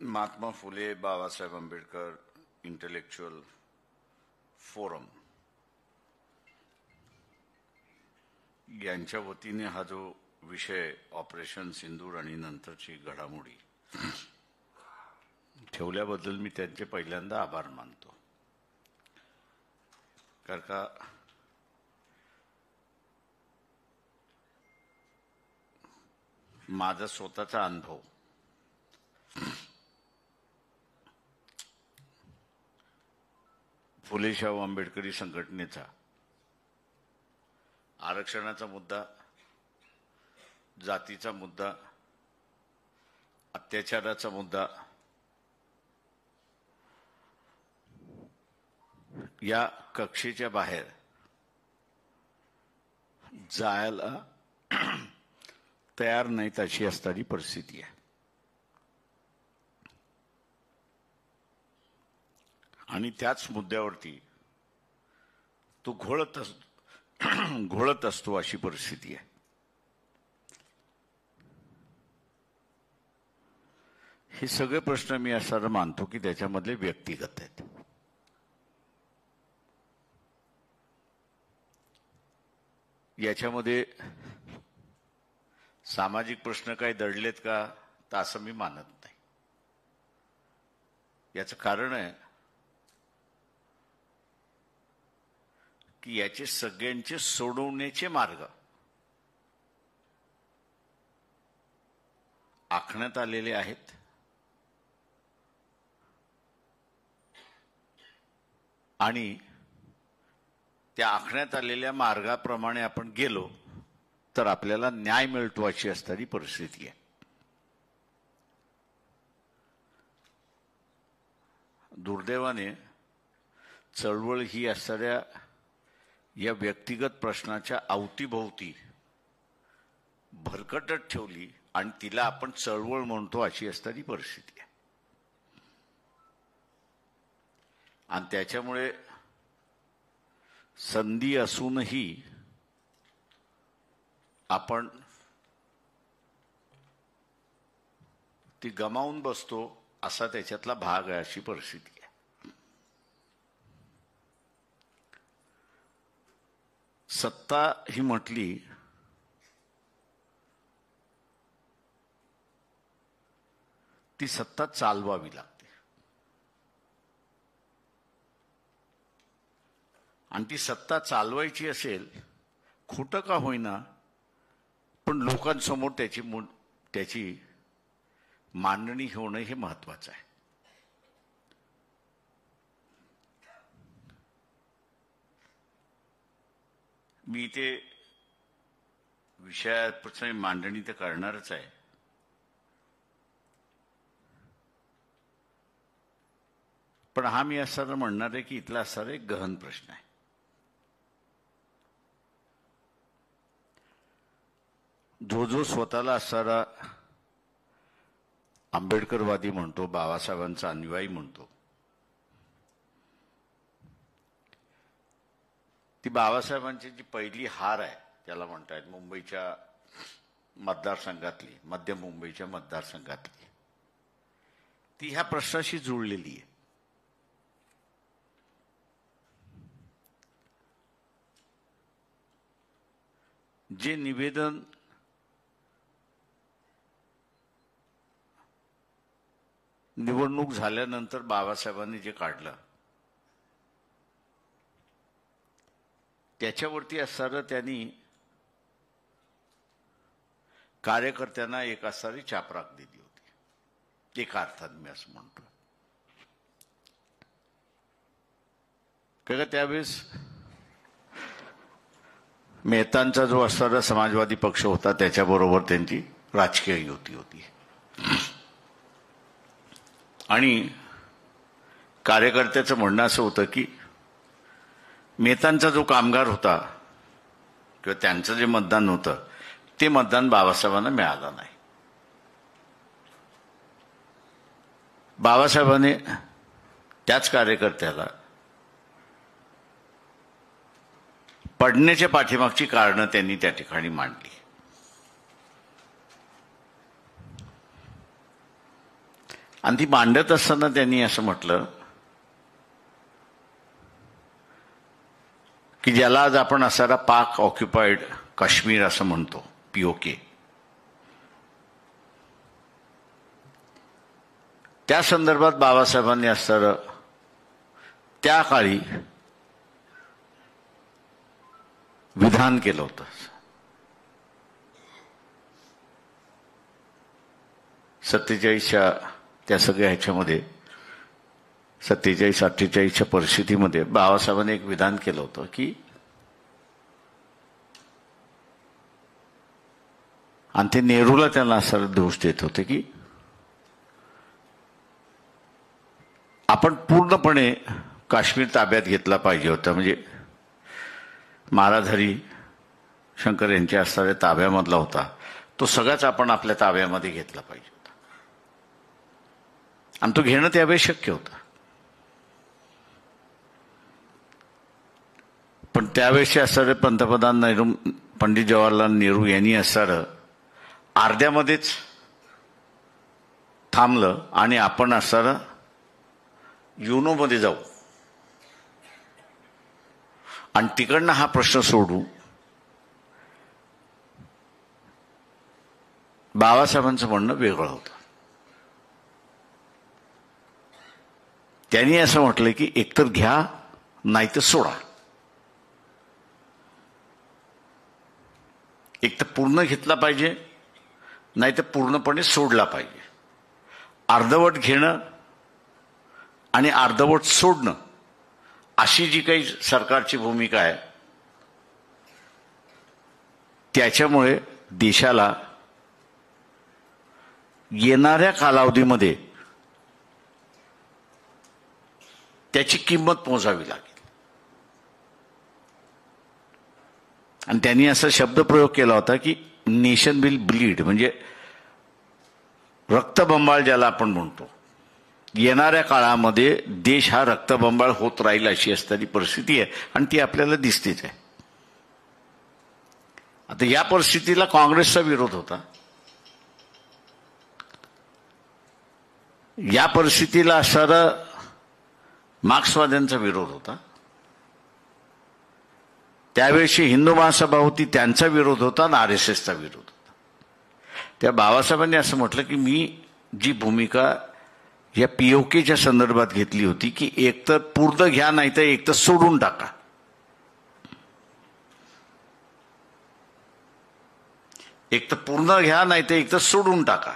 Mahatma Phule Babasaheb Ambedkar intellectual forum यांच्या वतीने हा जो विषय ऑपरेशन सिंदूर आणि नंतरची घडामोडी ठेवल्याबद्दल मी त्यांचे पहिल्यांदा आभार मानतो। कारण का माझा स्वतःचा अनुभव फुले शाहू आंबेडकरी संघटनेचा आरक्षणाचा मुद्दा, जातीचा मुद्दा, अत्याचाराचा मुद्दा या कक्षेच्या बाहेर जायला तयार नाहीत अशी असणारी परिस्थिती आहे। आणि त्याच मुद्द्यावरती तो घोळत असतो अशी परिस्थिती आहे। हे सगळे प्रश्न मी असं मानतो की त्याच्यामधले व्यक्तिगत आहेत। याच्यामध्ये सामाजिक प्रश्न काही दडलेत का तर असं मी मानत नाही। याचं कारण आहे की याचे सगळ्यांचे सोडवण्याचे मार्ग आखण्यात आलेले आहेत आणि त्या आखण्यात आलेल्या मार्गाप्रमाणे आपण गेलो तर आपल्याला न्याय मिळतो अशी असणारी परिस्थिती आहे। दुर्दैवाने चळवळ ही असणाऱ्या या व्यक्तिगत प्रश्नाच्या अवतीभोवती भरकटत ठेवली आणि तिला आपण चळवळ म्हणतो अशी असणारी परिस्थिती आहे। आणि त्याच्यामुळे संधी असूनही आपण ती गमावून बसतो असा त्याच्यातला भाग आहे अशी परिस्थिती आहे। सत्ता ही म्हटली ती सत्ता चालवावी लागते आणि ती सत्ता चालवायची असेल खोटं का होईना पण लोकांसमोर त्याची मांडणी होणं हे महत्वाचं आहे। मी ते विषयाप्रसंगी मांडणी तर करणारच आहे, पण हा मी असं म्हणणार आहे की इथला असणारा एक गहन प्रश्न आहे। जो स्वतःला असणारा आंबेडकरवादी म्हणतो, बाबासाहेबांचा अनुयायी म्हणतो, ती बाबासाहेबांची जी पहिली हार आहे त्याला म्हणतायत मुंबईच्या मतदारसंघातली, मध्य मुंबईच्या मतदारसंघातली, ती ह्या प्रश्नाशी जुळलेली आहे। जे निवेदन निवडणूक झाल्यानंतर बाबासाहेबांनी जे काढलं त्याच्यावरती असणारं त्यांनी कार्यकर्त्यांना एक असणारी चापराक दिली होती, एका अर्थाने मी असं म्हणतो। कारण त्यावेळेस मेहतांचा जो असणारा समाजवादी पक्ष होता त्याच्याबरोबर त्यांची राजकीय युती होती आणि कार्यकर्त्याचं म्हणणं असं होतं की मेहतांचा जो कामगार होता किंवा त्यांचं जे मतदान होतं ते मतदान बाबासाहेबांना मिळालं नाही। बाबासाहेबांनी त्याच कार्यकर्त्याला पडण्याच्या पाठीमागची कारणं त्यांनी त्या ठिकाणी मांडली। आणि ती मांडत असताना त्यांनी असं म्हटलं की ज्याला आज आपण असणारा पाक ऑक्युपाईड काश्मीर असं म्हणतो, POK, त्या संदर्भात बाबासाहेबांनी असणारं त्या काळी विधान केलं होतं. 47च्या त्या सगळ्या ह्याच्यामध्ये 47-48च्या परिस्थितीमध्ये बाबासाहेबांनी एक विधान केलं होतं की, आणि ते नेहरूला त्यांना असा दोष देत होते की आपण पूर्णपणे काश्मीर ताब्यात घेतला पाहिजे होता, म्हणजे महाराज हरी शंकर यांच्या असणाऱ्या ताब्यामधला होता तो सगळाच आपण आपल्या ताब्यामध्ये घेतला पाहिजे होता, आणि तो घेणं त्यावेळी शक्य होतं. पण त्यावेळेचे असणारे पंतप्रधान पंडित जवाहरलाल नेहरू यांनी असणारं अर्ध्यामध्येच थांबलं आणि आपण असणारं युनोमध्ये जाऊ आणि तिकडनं हा प्रश्न सोडू. बाबासाहेबांचं म्हणणं वेगळं होतं. त्यांनी असं म्हटलं की एकतर घ्या नाही तर सोडा. एक तर पूर्ण घेतला पाहिजे, नाही तर पूर्णपणे सोडला पाहिजे. अर्धवट घेणं आणि अर्धवट सोडणं अशी जी काही सरकारची भूमिका आहे, त्याच्यामुळे देशाला येणाऱ्या कालावधीमध्ये त्याची किंमत मोजावी लागेल. आणि त्यांनी असा शब्दप्रयोग केला होता की नेशन विल ब्लीड, म्हणजे रक्तबंबाळ ज्याला आपण म्हणतो, येणाऱ्या काळामध्ये देश हा रक्तबंबाळ होत राहील अशी असणारी परिस्थिती आहे आणि ती आपल्याला दिसतेच आहे. आता या परिस्थितीला काँग्रेसचा विरोध होता. या परिस्थितीला असणारा मार्क्सवाद्यांचा विरोध होता. त्यावेळी हिंदू महासभा होती, त्यांचा विरोध होता आणि RSSचा विरोध होता. त्या बाबासाहेबांनी असं म्हटलं की मी जी भूमिका या POKच्या संदर्भात घेतली होती की एक तर पूर्ण घ्या नाही तर एक तर सोडून टाका. एक तर पूर्ण घ्या नाही तर एक तर सोडून टाका.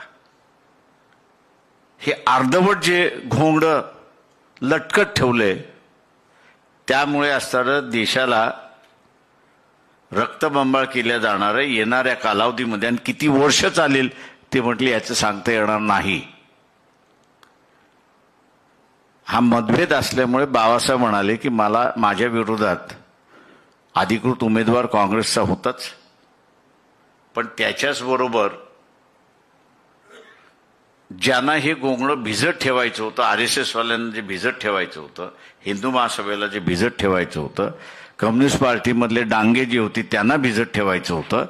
हे अर्धवट जे घोंगडं लटकत ठेवलंय त्यामुळे असणारं देशाला रक्तबंबाळ केल्या जाणार आहे येणाऱ्या कालावधीमध्ये. आणि किती वर्ष चालेल ते म्हटले याचं सांगता येणार नाही. हा मतभेद असल्यामुळे बाबासाहेब म्हणाले की मला माझ्या विरोधात अधिकृत उमेदवार काँग्रेसचा होताच, पण त्याच्याच बरोबर ज्यांना हे गोंगडं भिजत ठेवायचं होतं, RSS वाल्यांना जे भिजत ठेवायचं होतं, हिंदू महासभेला जे भिजत ठेवायचं होतं, कम्युनिस्ट पार्टीमधले डांगे जे होते त्यांना भिजत ठेवायचं होतं,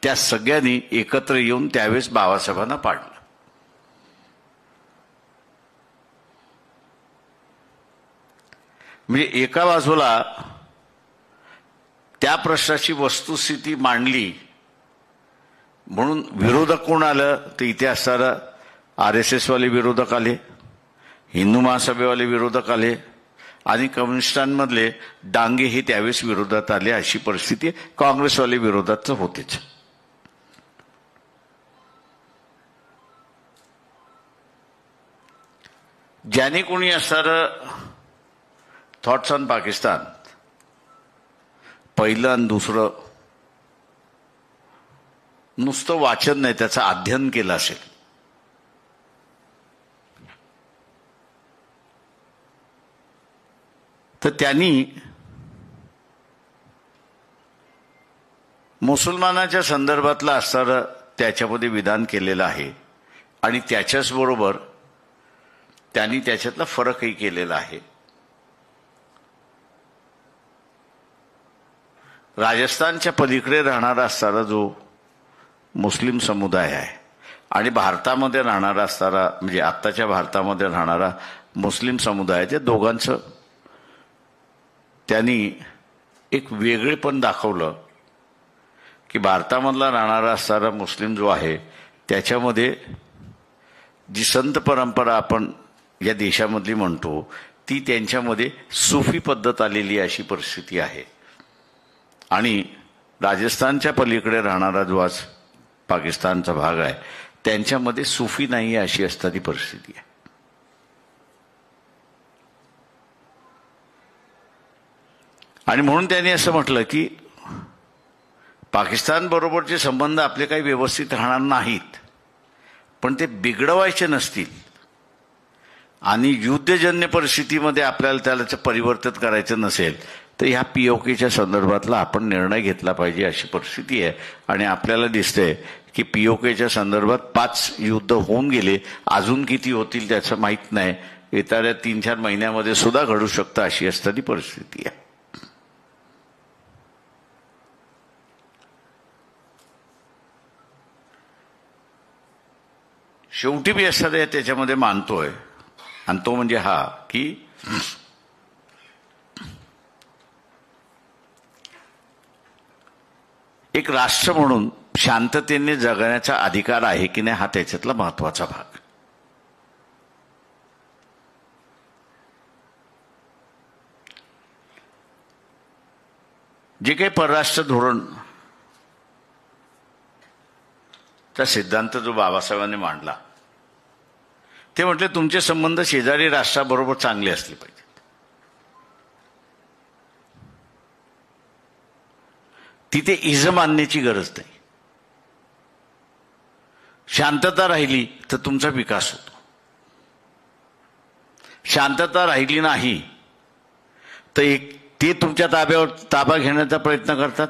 त्या सगळ्यांनी एकत्र येऊन त्यावेळेस बाबासाहेबांना पाडलं. म्हणजे एका बाजूला त्या प्रश्नाची वस्तुस्थिती मांडली म्हणून विरोधक कोण आलं तर इथे असणारा RSS वाले विरोधक आले, हिंदू महासभेवाले विरोधक आले आणि कम्युनिस्टांमधले डांगे हे त्यावेळेस विरोधात आले. अशी परिस्थिती काँग्रेसवाले विरोधात होतेच. ज्याने कोणी असणारं थॉट्स ऑन पाकिस्तान पहिलं आणि दुसरं नुसतं वाचन नाही त्याचं अध्ययन केलं असेल तर त्यांनी मुसलमानाच्या संदर्भातलं असणारं त्याच्यामध्ये विधान केलेलं आहे आणि त्याच्याच बरोबर त्यांनी त्याच्यातला फरकही केलेला आहे. राजस्थानच्या पलीकडे राहणारा असणारा जो मुस्लिम समुदाय आहे आणि भारतामध्ये राहणारा असणारा म्हणजे आत्ताच्या भारतामध्ये राहणारा मुस्लिम समुदाय त्या दोघांचं त्यांनी एक वेगळेपण दाखवलं की भारतामधला राहणारा असणारा मुस्लिम जो आहे त्याच्यामध्ये जी संत परंपरा आपण या देशामधली म्हणतो ती त्यांच्यामध्ये सुफी पद्धत आलेली अशी परिस्थिती आहे. आणि राजस्थानच्या पलीकडे राहणारा जो आज पाकिस्तानचा भाग आहे त्यांच्यामध्ये सुफी नाही आहे अशी असणारी परिस्थिती आहे. आणि म्हणून त्यांनी असं म्हटलं की पाकिस्तान बरोबरचे संबंध आपले काही व्यवस्थित राहणार नाहीत, पण ते बिघडवायचे नसतील आणि युद्धजन्य परिस्थितीमध्ये आपल्याला त्याला परिवर्तित करायचं नसेल तर ह्या पीओकेच्या संदर्भातला आपण निर्णय घेतला पाहिजे अशी परिस्थिती आहे. आणि आपल्याला दिसतंय की पीओकेच्या संदर्भात 5 युद्ध होऊन गेले, अजून किती होतील त्याचं माहीत नाही, येणाऱ्या 3-4 महिन्यामध्ये सुद्धा घडू शकतं अशी असणारी परिस्थिती आहे. शेवटी मी असं त्याच्यामध्ये मानतोय आणि तो म्हणजे हा की एक राष्ट्र म्हणून शांततेने जगण्याचा अधिकार आहे की नाही हा त्याच्यातला महत्वाचा भाग. जे काही परराष्ट्र धोरण चा सिद्धांत जो बाबासाहेबांनी मांडला ते म्हटले तुमचे संबंध शेजारी राष्ट्राबरोबर चांगले असले पाहिजेत. तिथे इजम आणण्याची गरज नाही. शांतता राहिली तर तुमचा विकास होतो. शांतता राहिली नाही तर ते तुमच्या ताबा घेण्याचा प्रयत्न करतात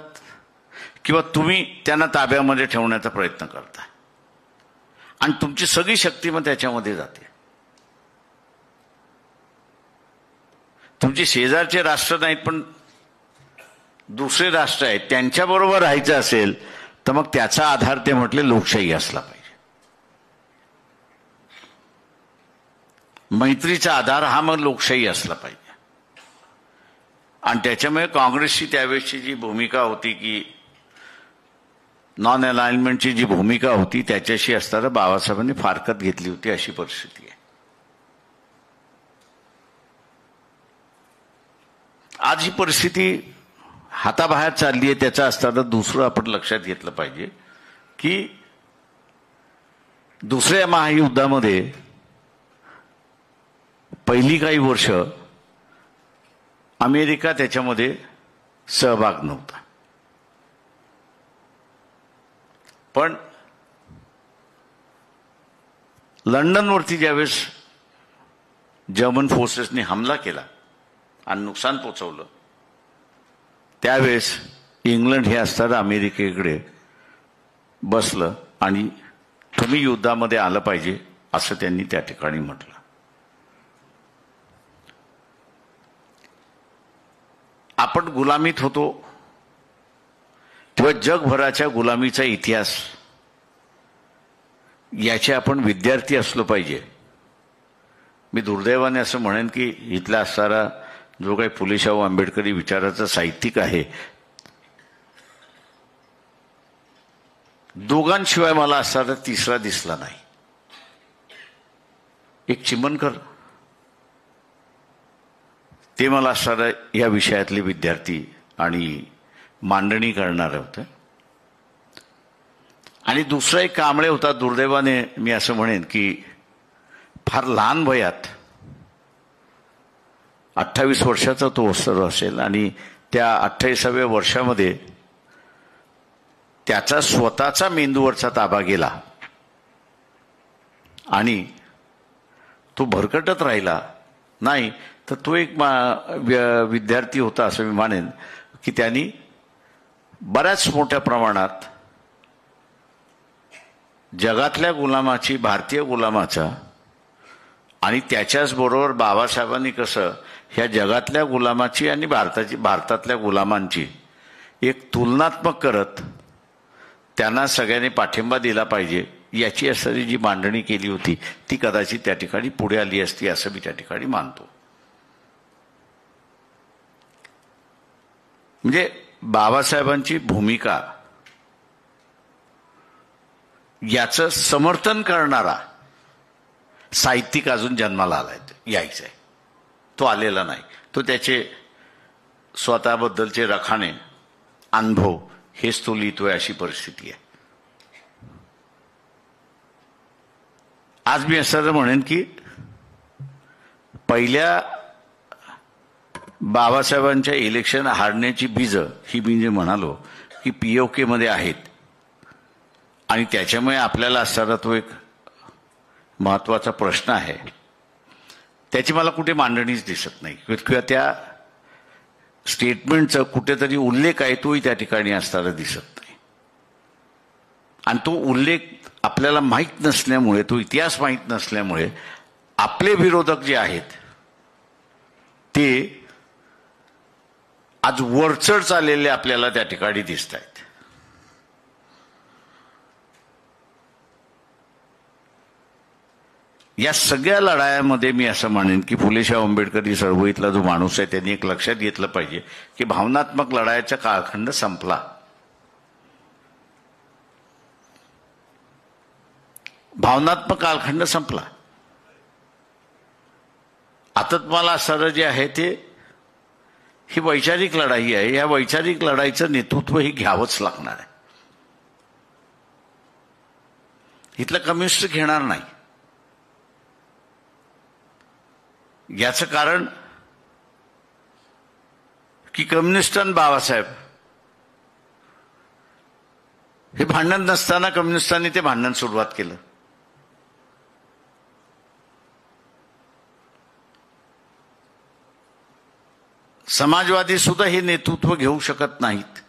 किंवा तुम्ही त्यांना ताब्यामध्ये ठेवण्याचा प्रयत्न करता आणि तुमची सगळी शक्ती मग त्याच्यामध्ये जाते. तुमचे शेजारचे राष्ट्र नाहीत पण दुसरे राष्ट्र आहेत त्यांच्याबरोबर राहायचं असेल तर मग त्याचा आधार ते म्हटले लोकशाही असला पाहिजे. मैत्रीचा आधार हा मग लोकशाही असला पाहिजे. आणि त्याच्यामुळे काँग्रेसची त्यावेळेसची जी भूमिका होती की नॉन अलाइनमेंटची जी भूमिका होती त्याच्याशी असताना बाबासाहेबांनी फारकत घेतली होती अशी परिस्थिती आहे. आज ही परिस्थिती हाताबाहेर चालली आहे. त्याचा असताना दुसरं आपण लक्षात घेतलं पाहिजे की दुसऱ्या महायुद्धामध्ये पहिली काही वर्ष अमेरिका त्याच्यामध्ये सहभाग नव्हता, पण लंडनवरती ज्यावेळेस जर्मन फोर्सेसने हमला केला आणि नुकसान पोचवलं त्यावेळेस इंग्लंड हे असताना अमेरिकेकडे बसलं आणि तुम्ही युद्धामध्ये आलं पाहिजे असं त्यांनी त्या ठिकाणी म्हटलं. आपण गुलामीत होतो तेव्हा जगभराच्या गुलामीचा इतिहास याचे आपण विद्यार्थी असलो पाहिजे. मी दुर्दैवाने असं म्हणेन की इथला असणारा जो काही फुले शाहू आंबेडकरी विचाराचा साहित्यिक आहे दोघांशिवाय मला असणारा तिसरा दिसला नाही. एक चिमनकर ते मला असणारा या विषयातले विद्यार्थी आणि मांडणी करणारे होते आणि दुसरा एक कांबळे होता. दुर्दैवाने मी असं म्हणेन की फार लहान वयात 28 वर्षाचा तो असेल आणि त्या 28व्या वर्षामध्ये त्याचा स्वतःचा मेंदूवरचा ताबा गेला आणि तो भरकटत राहिला नाही. तर तो एक विद्यार्थी होता असं मी मानेन की त्यांनी बऱ्याच मोठ्या प्रमाणात जगातल्या गुलामाची भारतीय गुलामाचा आणि त्याच्याच बरोबर बाबासाहेबांनी कसं ह्या जगातल्या गुलामाची आणि भारतातल्या गुलामांची एक तुलनात्मक करत त्यांना सगळ्यांनी पाठिंबा दिला पाहिजे याची असणारी जी मांडणी केली होती ती कदाचित त्या ठिकाणी पुढे आली असती असं मी त्या ठिकाणी मानतो. म्हणजे बाबासाहेबांची भूमिका याचं समर्थन करणारा साहित्यिक अजून जन्माला यायचा आहे. तो आलेला नाही. तो त्याचे स्वतःबद्दलचे रखाणे, अनुभव हेच तो लिहितोय अशी परिस्थिती आहे. आज मी असं म्हणेन की पहिल्या बाबासाहेबांच्या इलेक्शन हारण्याची बीजं ही मी जे म्हणालो की पीओके मध्ये आहेत आणि त्याच्यामुळे आपल्याला असणारा तो एक महत्वाचा प्रश्न आहे. त्याची मला कुठे मांडणीच दिसत नाही किंवा त्या स्टेटमेंटचा कुठेतरी उल्लेख आहे तोही त्या ठिकाणी असताना दिसत नाही. आणि तो उल्लेख आपल्याला माहीत नसल्यामुळे, तो इतिहास माहीत नसल्यामुळे आपले विरोधक जे आहेत ते आज वरचढ चाललेले आपल्याला त्या ठिकाणी दिसत आहेत. या सगळ्या लढायामध्ये मी असं म्हणेन की फुलेशाह आंबेडकरी चळवळीतला जो माणूस आहे त्यांनी एक लक्षात घेतलं पाहिजे की भावनात्मक लढाईचा कालखंड संपला. भावनात्मक कालखंड संपला. आता तुम्हाला असणारं जे आहे ते ही वैचारिक लढाई आहे. या वैचारिक लढाईचं नेतृत्व ही घ्यावंच लागणार आहे. इथलं कम्युनिस्ट घेणार नाही. याचं कारण की कम्युनिस्ट आणि बाबासाहेब हे भांडण नसताना कम्युनिस्टांनी ते भांडण सुरुवात केलं. समाजवादी सुद्धा हे नेतृत्व घेऊ शकत नाहीत.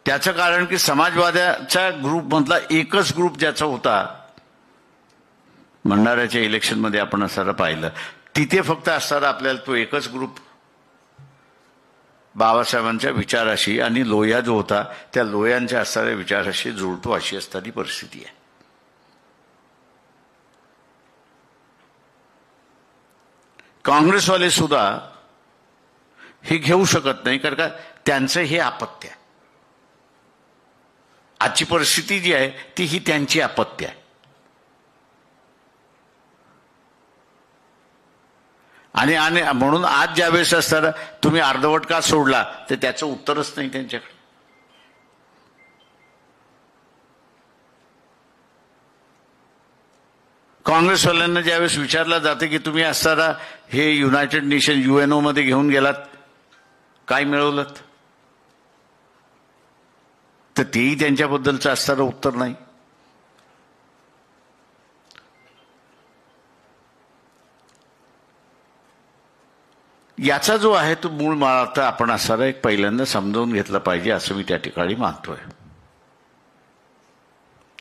त्याचं कारण की समाजवाद्याच्या ग्रुपमधला एकच ग्रुप ज्याचा होता, भंडाऱ्याच्या इलेक्शनमध्ये आपण असणारं पाहिलं, तिथे फक्त असणारा आपल्याला तो एकच ग्रुप बाबासाहेबांच्या विचाराशी आणि लोह्या जो होता त्या लोह्यांच्या असणाऱ्या विचाराशी जुळतो अशी असणारी परिस्थिती आहे. काँग्रेसवाले सुद्धा हे घेऊ शकत नाही कारण का त्यांचं हे अपत्य आहे. आजची परिस्थिती जी आहे ती ही त्यांची अपत्य आहे. आणि म्हणून आज ज्यावेळेस असताना तुम्ही अर्धवट का सोडला तर त्याचं उत्तरच नाही त्यांच्याकडे. काँग्रेसवाल्यांना ज्यावेळेस विचारलं जाते की तुम्ही असताना हे युनायटेड नेशन UNO मध्ये घेऊन गेलात, काय मिळवलं, तर तेही त्यांच्याबद्दलचं असणारं उत्तर नाही. याचा जो आहे तो मूळ मार्ग आपण असणारा एक पहिल्यांदा समजावून घेतला पाहिजे असं मी त्या ठिकाणी मानतोय.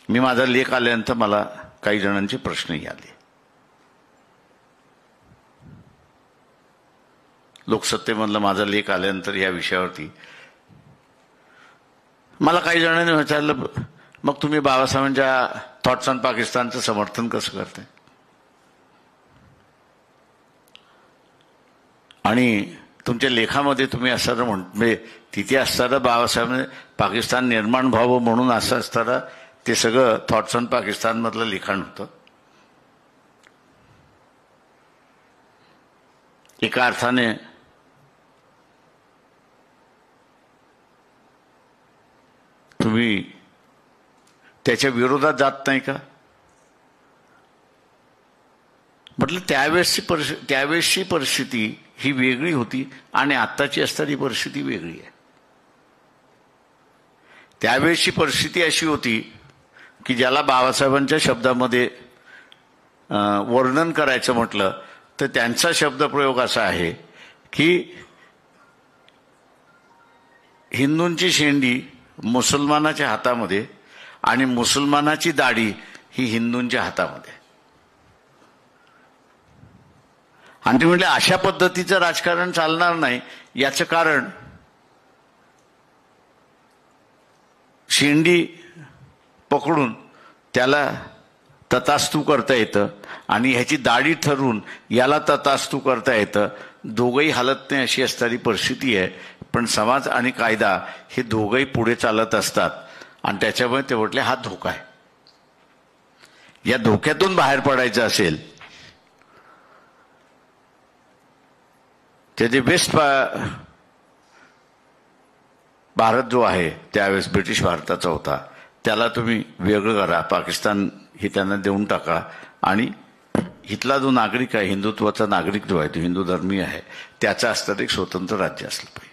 मी माझा लेख आल्यानंतर मला काही जणांचे प्रश्नही आले. लोकसत्तेमधला माझा लेख आल्यानंतर या विषयावरती मला काही जणांनी विचारलं, मग तुम्ही बाबासाहेबांच्या थॉट्स ऑन पाकिस्तानचं समर्थन कसं करताय? आणि तुमच्या लेखामध्ये तुम्ही असताना म्हणजे तिथे असताना बाबासाहेबांनी पाकिस्तान निर्माण व्हावं म्हणून असं असताना ते सगळं थॉट्स ऑन पाकिस्तान मधलं लिखाण होतं. एका अर्थाने तुम्ही त्याच्या विरोधात जात नाही का? म्हटलं त्यावेळेसची परिस्थिती ही वेगळी होती आणि आत्ताची असणारी परिस्थिती वेगळी आहे. त्यावेळेसची परिस्थिती अशी होती की ज्याला बाबासाहेबांच्या शब्दामध्ये वर्णन करायचं म्हटलं तर त्यांचा शब्दप्रयोग असा आहे की हिंदूंची शेंडी मुसलमानाच्या हातामध्ये आणि मुसलमानाची दाढी ही हिंदूंच्या हातामध्ये. आणि ते म्हटले अशा पद्धतीचं राजकारण चालणार नाही. याचं कारण शेंडी पकडून त्याला तथास्तू करता येतं आणि ह्याची दाढी ठरवून याला तथास्तू करता येतं. दोघंही हालत नाही अशी असणारी परिस्थिती आहे. पण समाज आणि कायदा हे दोघंही पुढे चालत असतात आणि त्याच्यामुळे ते म्हटले हा धोका आहे. या धोक्यातून बाहेर पडायचं असेल त्याचे बेस्ट भारत जो आहे त्यावेळेस ब्रिटिश भारताचा होता त्याला तुम्ही वेगळं करा, पाकिस्तान हे त्यांना देऊन टाका आणि इथला जो नागरिक आहे, हिंदुत्वाचा नागरिक जो आहे, तो हिंदू धर्मीय आहे, त्याचं असतं एक स्वतंत्र राज्य असलं पाहिजे.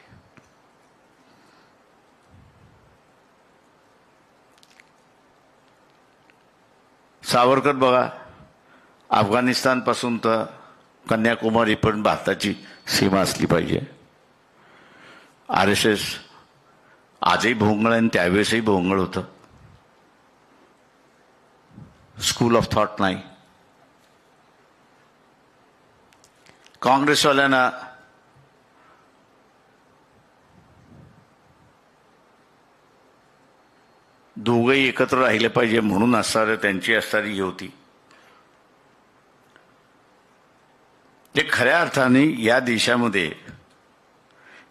सावरकर बघा, अफगाणिस्तान पासून तर कन्याकुमारी पण भारताची सीमा असली पाहिजे. RSS आजही भोंगळ आणि त्यावेळेसही भोंगळ होतं. स्कूल ऑफ थॉट नाही. काँग्रेसवाल्यांना दोघंही एकत्र राहिले पाहिजे म्हणून असणारं त्यांची असणारी ही होती. ते खऱ्या अर्थाने या देशामध्ये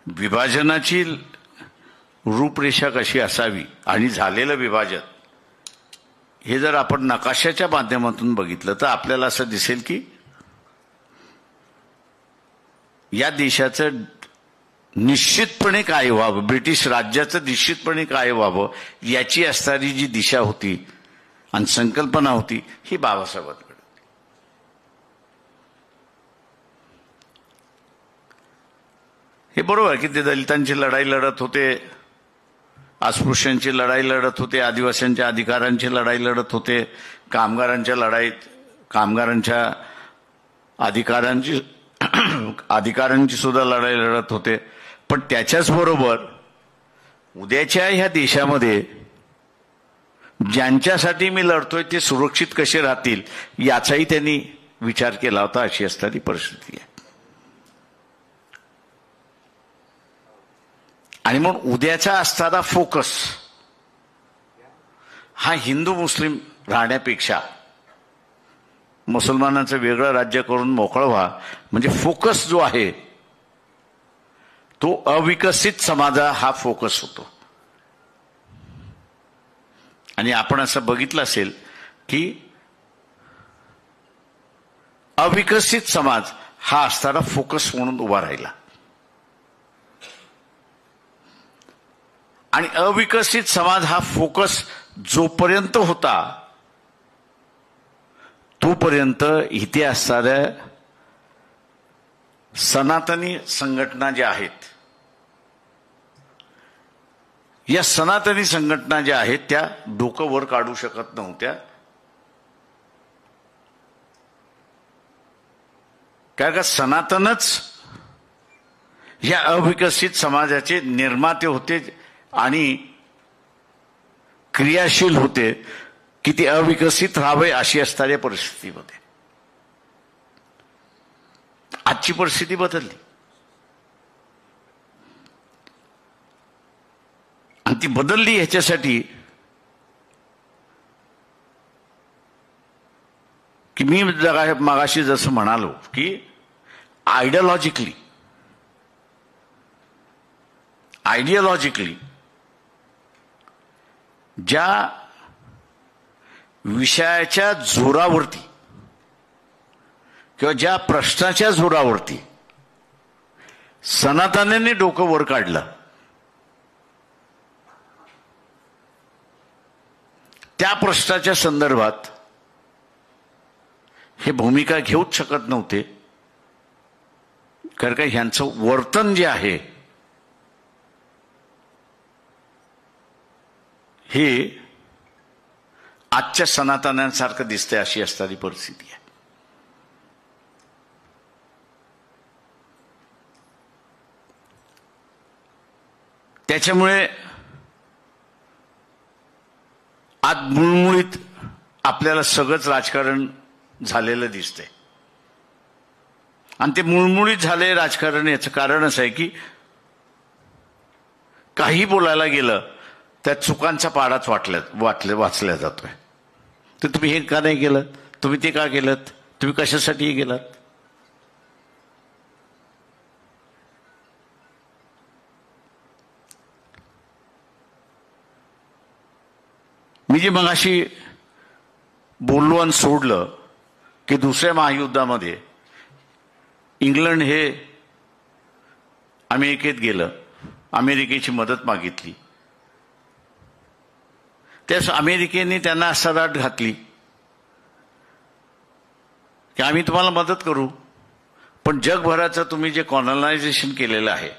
विभाजनाची रूपरेषा कशी असावी आणि झालेलं विभाजन हे जर आपण नकाशाच्या माध्यमातून बघितलं तर आपल्याला असं दिसेल की या देशाचं निश्चितपणे काय व्हावं, ब्रिटिश राज्याचं निश्चितपणे काय व्हावं याची असणारी जी दिशा होती आणि संकल्पना होती ही बाबासाहेबांकडे. हे बरोबर की ते दलितांची लढाई लढत होते, अस्पृश्यांची लढाई लढत होते, आदिवासींच्या अधिकारांची लढाई लढत होते, कामगारांच्या अधिकारांची सुद्धा लढाई लढत होते. पण त्याच्याच बरोबर उद्याच्या ह्या देशामध्ये ज्यांच्यासाठी मी लढतोय ते सुरक्षित कसे राहतील याचाही त्यांनी विचार केला होता. अशी असणारी परिस्थिती आहे. आणि मग उद्याचा असणारा फोकस हा हिंदू मुस्लिम राहण्यापेक्षा मुसलमानांचं वेगळं राज्य करून मोकळं व्हा, म्हणजे फोकस जो आहे तो अविकसित समाजा हा फोकस होतो. आणि आपण असं बघितलं असेल की अविकसित समाज हा असणारा फोकस म्हणून उभा राहिला आणि अविकसित समाज हा फोकस जोपर्यंत होता तोपर्यंत इथे असणाऱ्या सनातनी संघटना ज्या आहेत, या सनातनी संघटना ज्या आहेत त्या डोकं वर काढू शकत नव्हत्या. कारण का सनातनच या अविकसित समाजाचे निर्माते होते आणि क्रियाशील होते की ते अविकसित राहावे अशी असणाऱ्या परिस्थितीमध्ये. आजची परिस्थिती बदलली आणि ती बदलली ह्याच्यासाठी की मी मगाशी जसं म्हणालो की आयडियोलॉजिकली ज्या विषयाच्या जोरावरती किंवा ज्या प्रश्नाच्या जोरावरती सनातनाने डोकं वर काढलं त्या प्रश्नाच्या संदर्भात हे भूमिका घेऊच शकत नव्हते. कारण का ह्यांचं वर्तन जे आहे हे आजच्या सनातन्यांसारखं दिसतंय अशी असणारी परिस्थिती आहे. त्याच्यामुळे आज मुळमुळीत आपल्याला सगळंच राजकारण झालेलं दिसतंय. आणि ते मुळमुळीत झाले राजकारण याचं कारण असं आहे की काही बोलायला गेलं त्या चुकांचा पाडाच वाचल्या जातोय. तर तुम्ही हे का नाही केलं? तुम्ही ते का केलं? तुम्ही कशासाठी गेलात? मी जे मगाशी बोललो आणि सोडलं की दुसऱ्या महायुद्धामध्ये इंग्लंड हे अमेरिकेत गेलं, अमेरिकेची मदत मागितली. त्यास अमेरिकेने त्यांना सराट घातली की आम्ही तुम्हाला मदत करू, पण जगभराचं तुम्ही जे कॉलनायझेशन केलेलं आहे,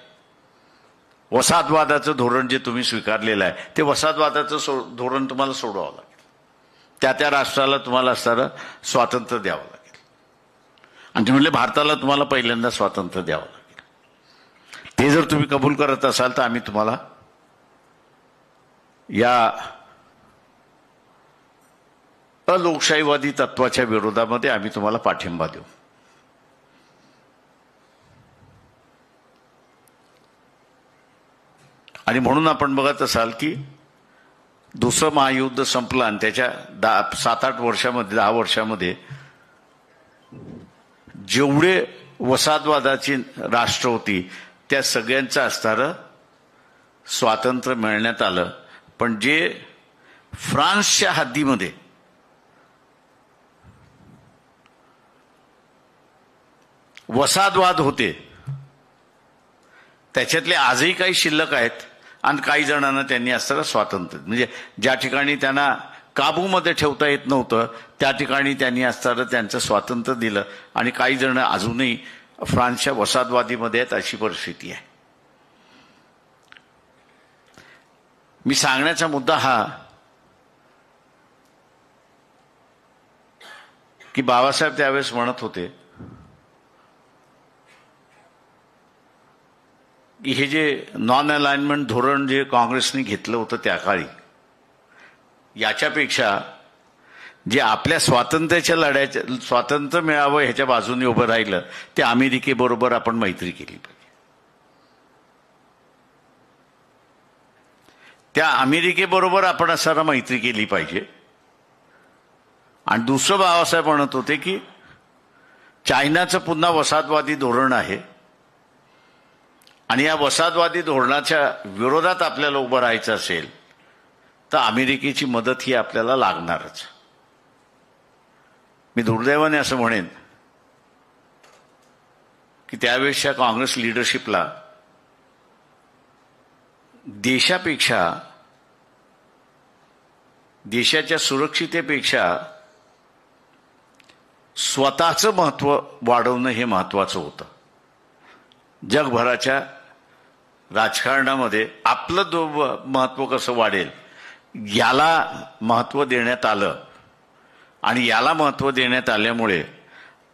वसाहतवादाचं धोरण जे तुम्ही स्वीकारलेलं आहे, ते वसाहतवादाचं धोरण तुम्हाला सोडवावं लागेल. त्या राष्ट्राला तुम्हाला असणारं स्वातंत्र्य द्यावं लागेल. आणि ते म्हणले भारताला तुम्हाला पहिल्यांदा स्वातंत्र्य द्यावं लागेल. ते जर तुम्ही कबूल करत असाल तर आम्ही तुम्हाला या अलोकशाहीवादी तत्वाच्या विरोधामध्ये आम्ही तुम्हाला पाठिंबा देऊ. आणि म्हणून आपण बघत असाल की दुसरं महायुद्ध संपलं आणि त्याच्या 7-8 वर्षामध्ये 10 वर्षामध्ये जेवढे वसाहतवादाची राष्ट्र होती त्या सगळ्यांचं असणारं स्वातंत्र्य मिळण्यात आलं. पण जे फ्रान्सच्या हद्दीमध्ये वसाहतवाद होते त्याच्यातले आजही काही शिल्लक आहेत आणि काही जणांना त्यांनी असणारं स्वातंत्र्य, म्हणजे ज्या ठिकाणी त्यांना काबूमध्ये ठेवता येत नव्हतं त्या ठिकाणी त्यांनी असणारं त्यांचं स्वातंत्र्य दिलं. आणि काही जण अजूनही फ्रान्सच्या वसाहतवादीमध्ये आहेत, अशी परिस्थिती आहे. मी सांगण्याचा मुद्दा हा की बाबासाहेब त्यावेळेस म्हणत होते की हे जे नॉन अलाइनमेंट धोरण जे काँग्रेसने घेतलं होतं त्या काळी, याच्यापेक्षा जे आपल्या स्वातंत्र्याच्या लढ्याच्या स्वातंत्र्य मिळावं ह्याच्या बाजूने उभं राहिलं ते अमेरिकेबरोबर आपण मैत्री केली पाहिजे. त्या अमेरिकेबरोबर आपण असताना मैत्री केली पाहिजे. आणि दुसरं बाबासाहेब म्हणत होते की चायनाचं पुन्हा वसाहतवादी धोरण आहे आणि या वसाहतवादी धोरणाच्या विरोधात आपल्याला उभं राहायचं असेल तर अमेरिकेची मदत ही आपल्याला लागणारच. मी दुर्दैवाने असं म्हणेन की त्यावेळेसच्या काँग्रेस लिडरशिपला देशापेक्षा, देशाच्या सुरक्षितेपेक्षा स्वतःचं महत्त्व वाढवणं हे महत्त्वाचं होतं. जगभराच्या राजकारणामध्ये आपलं महत्त्व कसं वाढेल याला महत्त्व देण्यात आलं. आणि याला महत्त्व देण्यात आल्यामुळे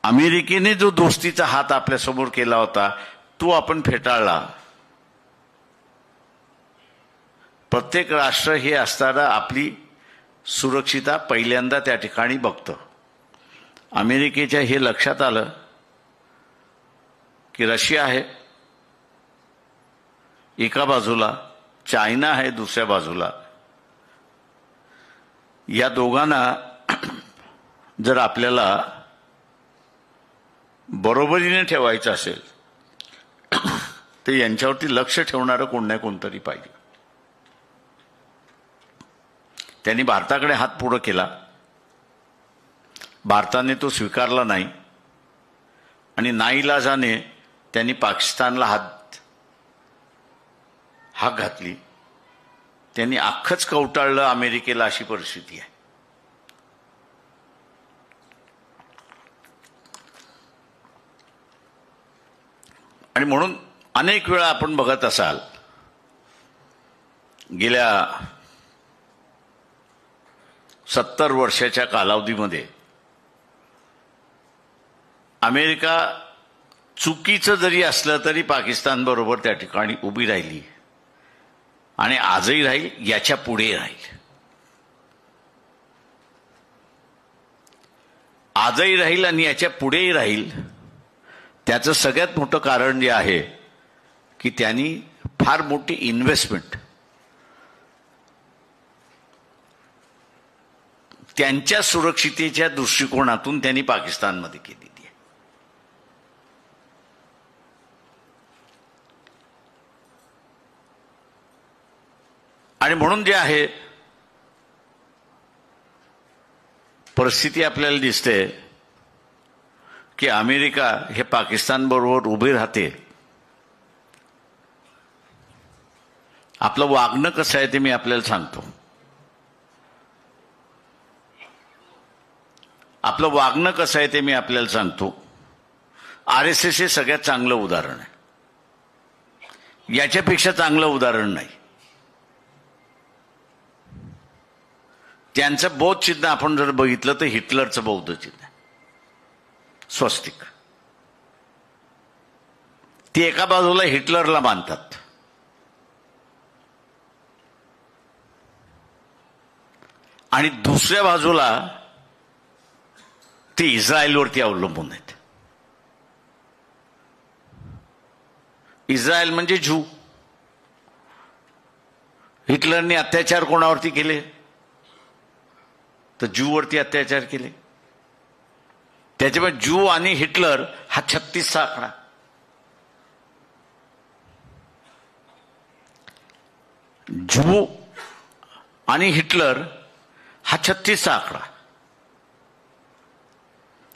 अमेरिकेने जो दोस्तीचा हात आपल्यासमोर केला होता तो आपण फेटाळला. प्रत्येक राष्ट्र हे असताना आपली सुरक्षितता पहिल्यांदा त्या ठिकाणी बघतं. अमेरिकेच्या हे लक्षात आलं की रशिया आहे एका बाजूला, चायना आहे दुसऱ्या बाजूला. या दोघांना जर आपल्याला बरोबरीने ठेवायचं असेल तर यांच्यावरती लक्ष ठेवणारं कोण नाही कोणतरी पाहिजे. त्यांनी भारताकडे हात पुढे केला, भारताने तो स्वीकारला नाही आणि नाईलाजाने त्यांनी पाकिस्तानला हाक घातली. त्यांनी अख्खंच कवटाळलं अमेरिकेला, अशी परिस्थिती आहे. आणि म्हणून अनेक वेळा आपण बघत असाल गेल्या 70 वर्षाच्या कालावधीमध्ये अमेरिका चुकीचं जरी असलं तरी पाकिस्तान बरोबर त्या ठिकाणी उभी राहिली आणि आजही राहील, याच्या पुढे राहील. आजही राहील आणि याच्या पुढेही राहील. त्याचं सगळ्यात मोठं कारण जे आहे की त्यांनी फार मोठी इन्व्हेस्टमेंट त्यांच्या सुरक्षितेच्या दृष्टिकोनातून त्यांनी पाकिस्तानमध्ये केलेली आहे. आणि म्हणून जे आहे परिस्थिती आपल्याला दिसते की अमेरिका हे पाकिस्तान बरोबर उभे राहते. आपलं वागणं कसं आहे ते मी आपल्याला सांगतो. आपलं वागणं कसं आहे ते मी आपल्याला सांगतो. RSS हे सगळ्यात चांगलं उदाहरण आहे. याच्यापेक्षा चांगलं उदाहरण नाही. त्यांचं बौद्ध चिन्ह आपण जर बघितलं तर हिटलरचं बौद्ध चिन्ह आहे, स्वस्तिक. ती एका बाजूला हिटलरला मानतात आणि दुसऱ्या बाजूला ते इस्रायलवरती अवलंबून आहेत. इस्रायल म्हणजे ज्यू. हिटलरने अत्याचार कोणावरती केले तर ज्यूवरती अत्याचार केले. त्याच्यामुळे ज्यू आणि हिटलर हा 36चा आकडा. ज्यू आणि हिटलर हा 36चा आकडा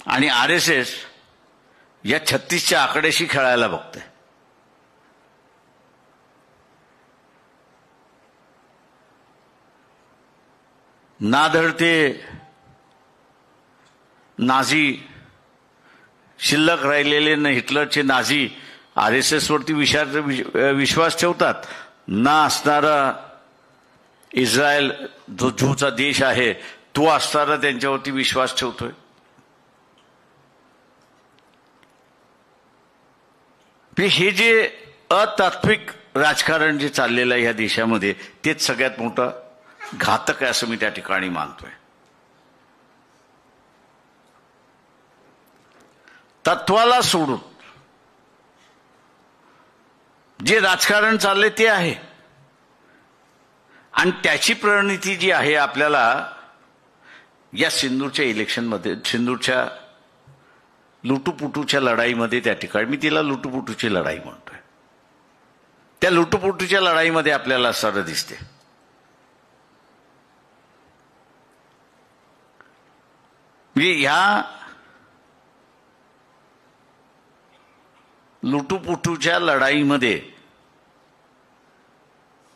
आणि RSS या 36च्या आकड्याशी खेळायला बघते. ना धरते नाझी शिल्लक राहिलेले न हिटलरचे नाझी RSS वरती विश्वास ठेवतात, ना असणारा इस्रायल जो ज्यूचा देश आहे तो असणारा त्यांच्यावरती विश्वास ठेवतोय. हे जे अतात्विक राजकारण जे चाललेलं आहे या देशामध्ये तेच सगळ्यात मोठं घातक आहे असं मी त्या ठिकाणी मानतोय. तत्वाला सोडून जे राजकारण चालले ते आहे आणि त्याची प्रणिती जी आहे आपल्याला या सिंदूरच्या इलेक्शनमध्ये, सिंदूरच्या लुटूपुटूच्या लढाईमध्ये, त्या ठिकाणी मी तिला लुटूपुटूची लढाई म्हणतोय, त्या लुटूपुटूच्या लढाईमध्ये आपल्याला सरळ दिसते. म्हणजे ह्या लुटूपुटूच्या लढाईमध्ये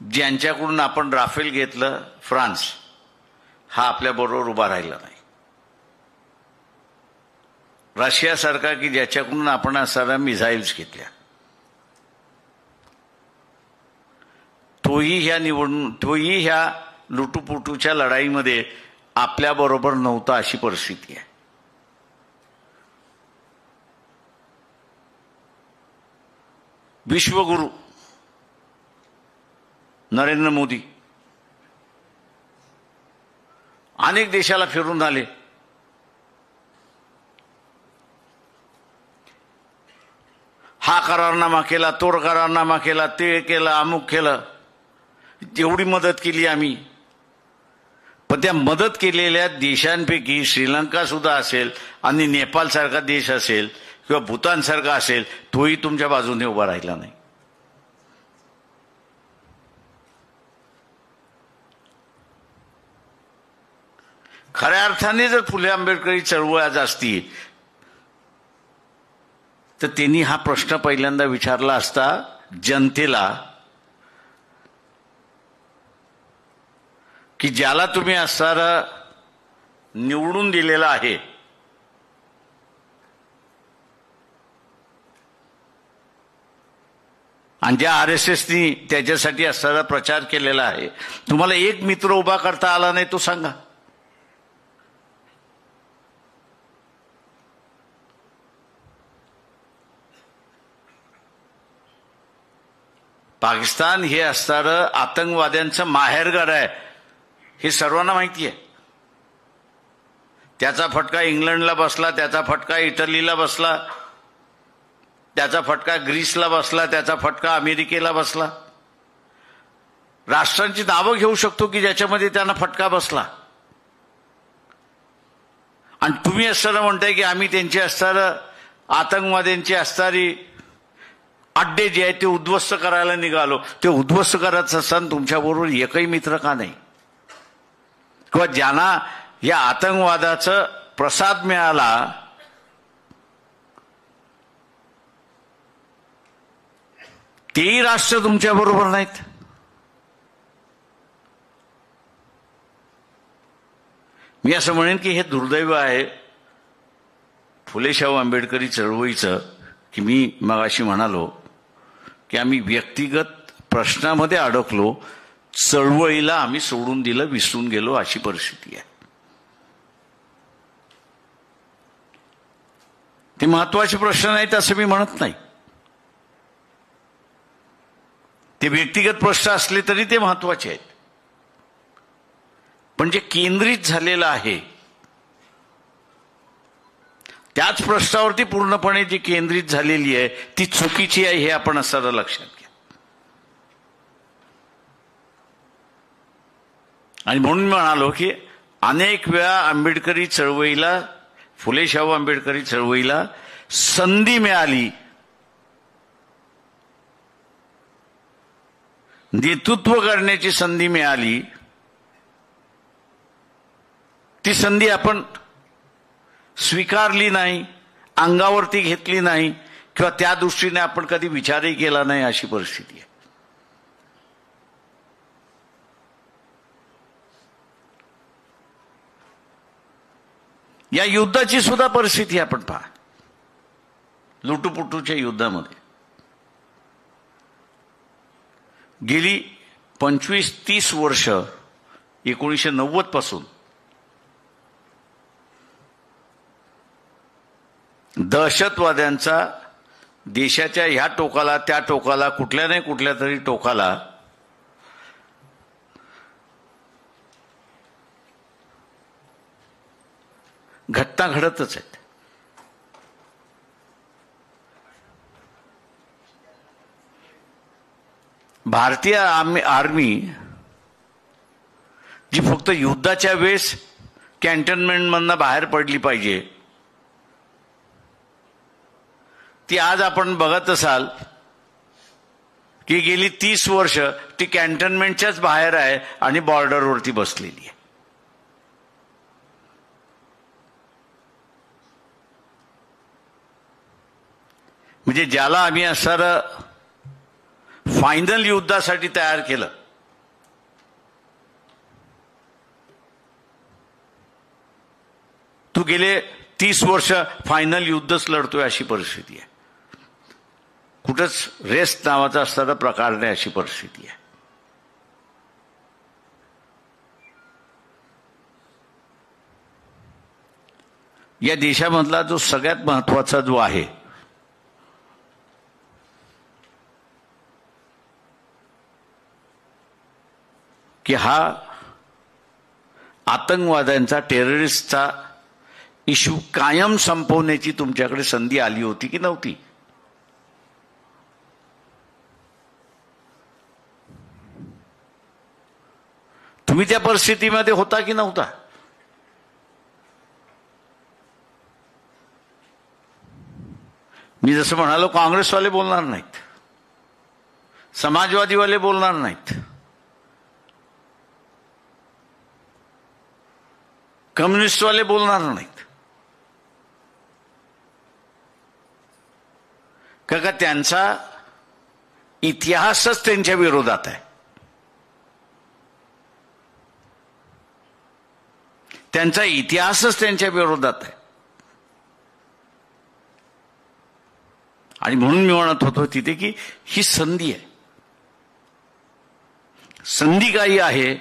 ज्यांच्याकडून आपण राफेल घेतलं, फ्रान्स हा आपल्याबरोबर उभा राहिला नाही. रशियासारखा की ज्याच्याकडून आपण असणाऱ्या मिसाईल्स घेतल्या, तोही ह्या लुटूपुटूच्या लढाईमध्ये आपल्याबरोबर नव्हता अशी परिस्थिती आहे. विश्वगुरु नरेंद्र मोदी अनेक देशाला फिरून आले. हा करारनामा केला, तो करारनामा केला, ते केलं, अमुक केलं, एवढी मदत केली आम्ही. पण त्या मदत केलेल्या देशांपैकी श्रीलंका सुद्धा असेल आणि नेपाळ सारखा देश असेल किंवा भूतान सारखा असेल, तोही तुमच्या बाजूने उभा राहिला नाही. खऱ्या अर्थाने जर फुले आंबेडकरी चळवळ आज असती तर त्यांनी हा प्रश्न पहिल्यांदा विचारला असता जनतेला की ज्याला तुम्ही असणारा निवडून दिलेला आहे, आणि ज्या RSSनी त्याच्यासाठी असणारा प्रचार केलेला आहे, तुम्हाला एक मित्र उभा करता आला नाही तो सांगा. पाकिस्तान हे असणारं आतंकवाद्यांचं माहेरघर आहे हे सर्वांना माहिती आहे. त्याचा फटका इंग्लंडला बसला, त्याचा फटका इटलीला बसला, त्याचा फटका ग्रीसला बसला, त्याचा फटका अमेरिकेला बसला. राष्ट्रांची नावं घेऊ शकतो की ज्याच्यामध्ये त्यांना फटका बसला. आणि तुम्ही असताना म्हणताय की आम्ही त्यांचे असणारं आतंकवाद्यांची असणारी अड्डे जे आहेत ते उद्ध्वस्त करायला निघालो. ते उद्ध्वस्त करायचं असताना तुमच्याबरोबर एकही मित्र का नाही, किंवा ज्यांना या आतंकवादाचा प्रसाद मिळाला तेही राष्ट्र तुमच्या बरोबर नाहीत. मी असं म्हणेन की हे दुर्दैव आहे फुले शाहू आंबेडकरी चळवळीचं, की मी मगाशी म्हणालो की आम्ही व्यक्तिगत प्रश्नामध्ये अडकलो, चळवळीला आम्ही सोडून दिलं, विसरून गेलो, अशी परिस्थिती आहे. ते महत्वाचे प्रश्न नाहीत असं मी म्हणत नाही, ते व्यक्तिगत प्रश्न असले तरी ते महत्वाचे आहेत, पण जे केंद्रित झालेलं आहे त्याच प्रश्नावरती पूर्णपणे जी केंद्रित झालेली आहे ती चुकीची आहे, हे आपण असं लक्षात घ्या. आणि म्हणून म्हणालो की अनेक वेळा आंबेडकरी चळवळीला, फुले शाहू आंबेडकरी चळवळीला संधी मिळाली, नेतृत्व करण्याची संधी मिळाली, ती संधी आपण स्वीकारली नाही, अंगावरती घेतली नाही, किंवा त्या दृष्टीने आपण कधी विचारही केला नाही, अशी परिस्थिती आहे. या युद्धाची सुद्धा परिस्थिती आपण पहा. लुटूपुटूच्या युद्धामध्ये गेली 25-30 वर्ष 1990 पासून दहशतवाद्यांचा देशाच्या ह्या टोकाला त्या टोकाला कुठल्या नाही कुठल्या तरी टोकाला घटना घडतच आहेत. भारतीय आर्मी जी फक्त युद्धाच्या वेळेस कॅन्टोन्मेंटमधनं बाहेर पडली पाहिजे, ती आज आपण बघत असाल की गेली 30 वर्ष ती कॅन्टोन्मेंटच्याच बाहेर आहे आणि बॉर्डरवरती बसलेली आहे. म्हणजे ज्याला आम्ही असणारं फायनल युद्धासाठी तयार केलं, तू गेले 30 वर्ष फायनल युद्धच लढतोय, अशी परिस्थिती आहे. कुठंच रेस्ट नावाचा असणारा प्रकार नाही, अशी परिस्थिती आहे. या देशामधला जो सगळ्यात महत्वाचा जो आहे की हा आतंकवाद्यांचा, टेररिस्टचा इश्यू कायम संपवण्याची तुमच्याकडे संधी आली होती की नव्हती? तुम्ही त्या परिस्थितीमध्ये होता की नव्हता? मी जसं म्हणालो, काँग्रेसवाले बोलणार नाहीत, समाजवादीवाले बोलणार नाहीत, कम्युनिस्टवाले बोलणार नाहीत, का त्यांचा इतिहासच त्यांच्या विरोधात आहे. त्यांचा इतिहासच त्यांच्या विरोधात आहे. आणि म्हणून मी म्हणत होतो तिथे की ही संधी आहे. संधी काही आहे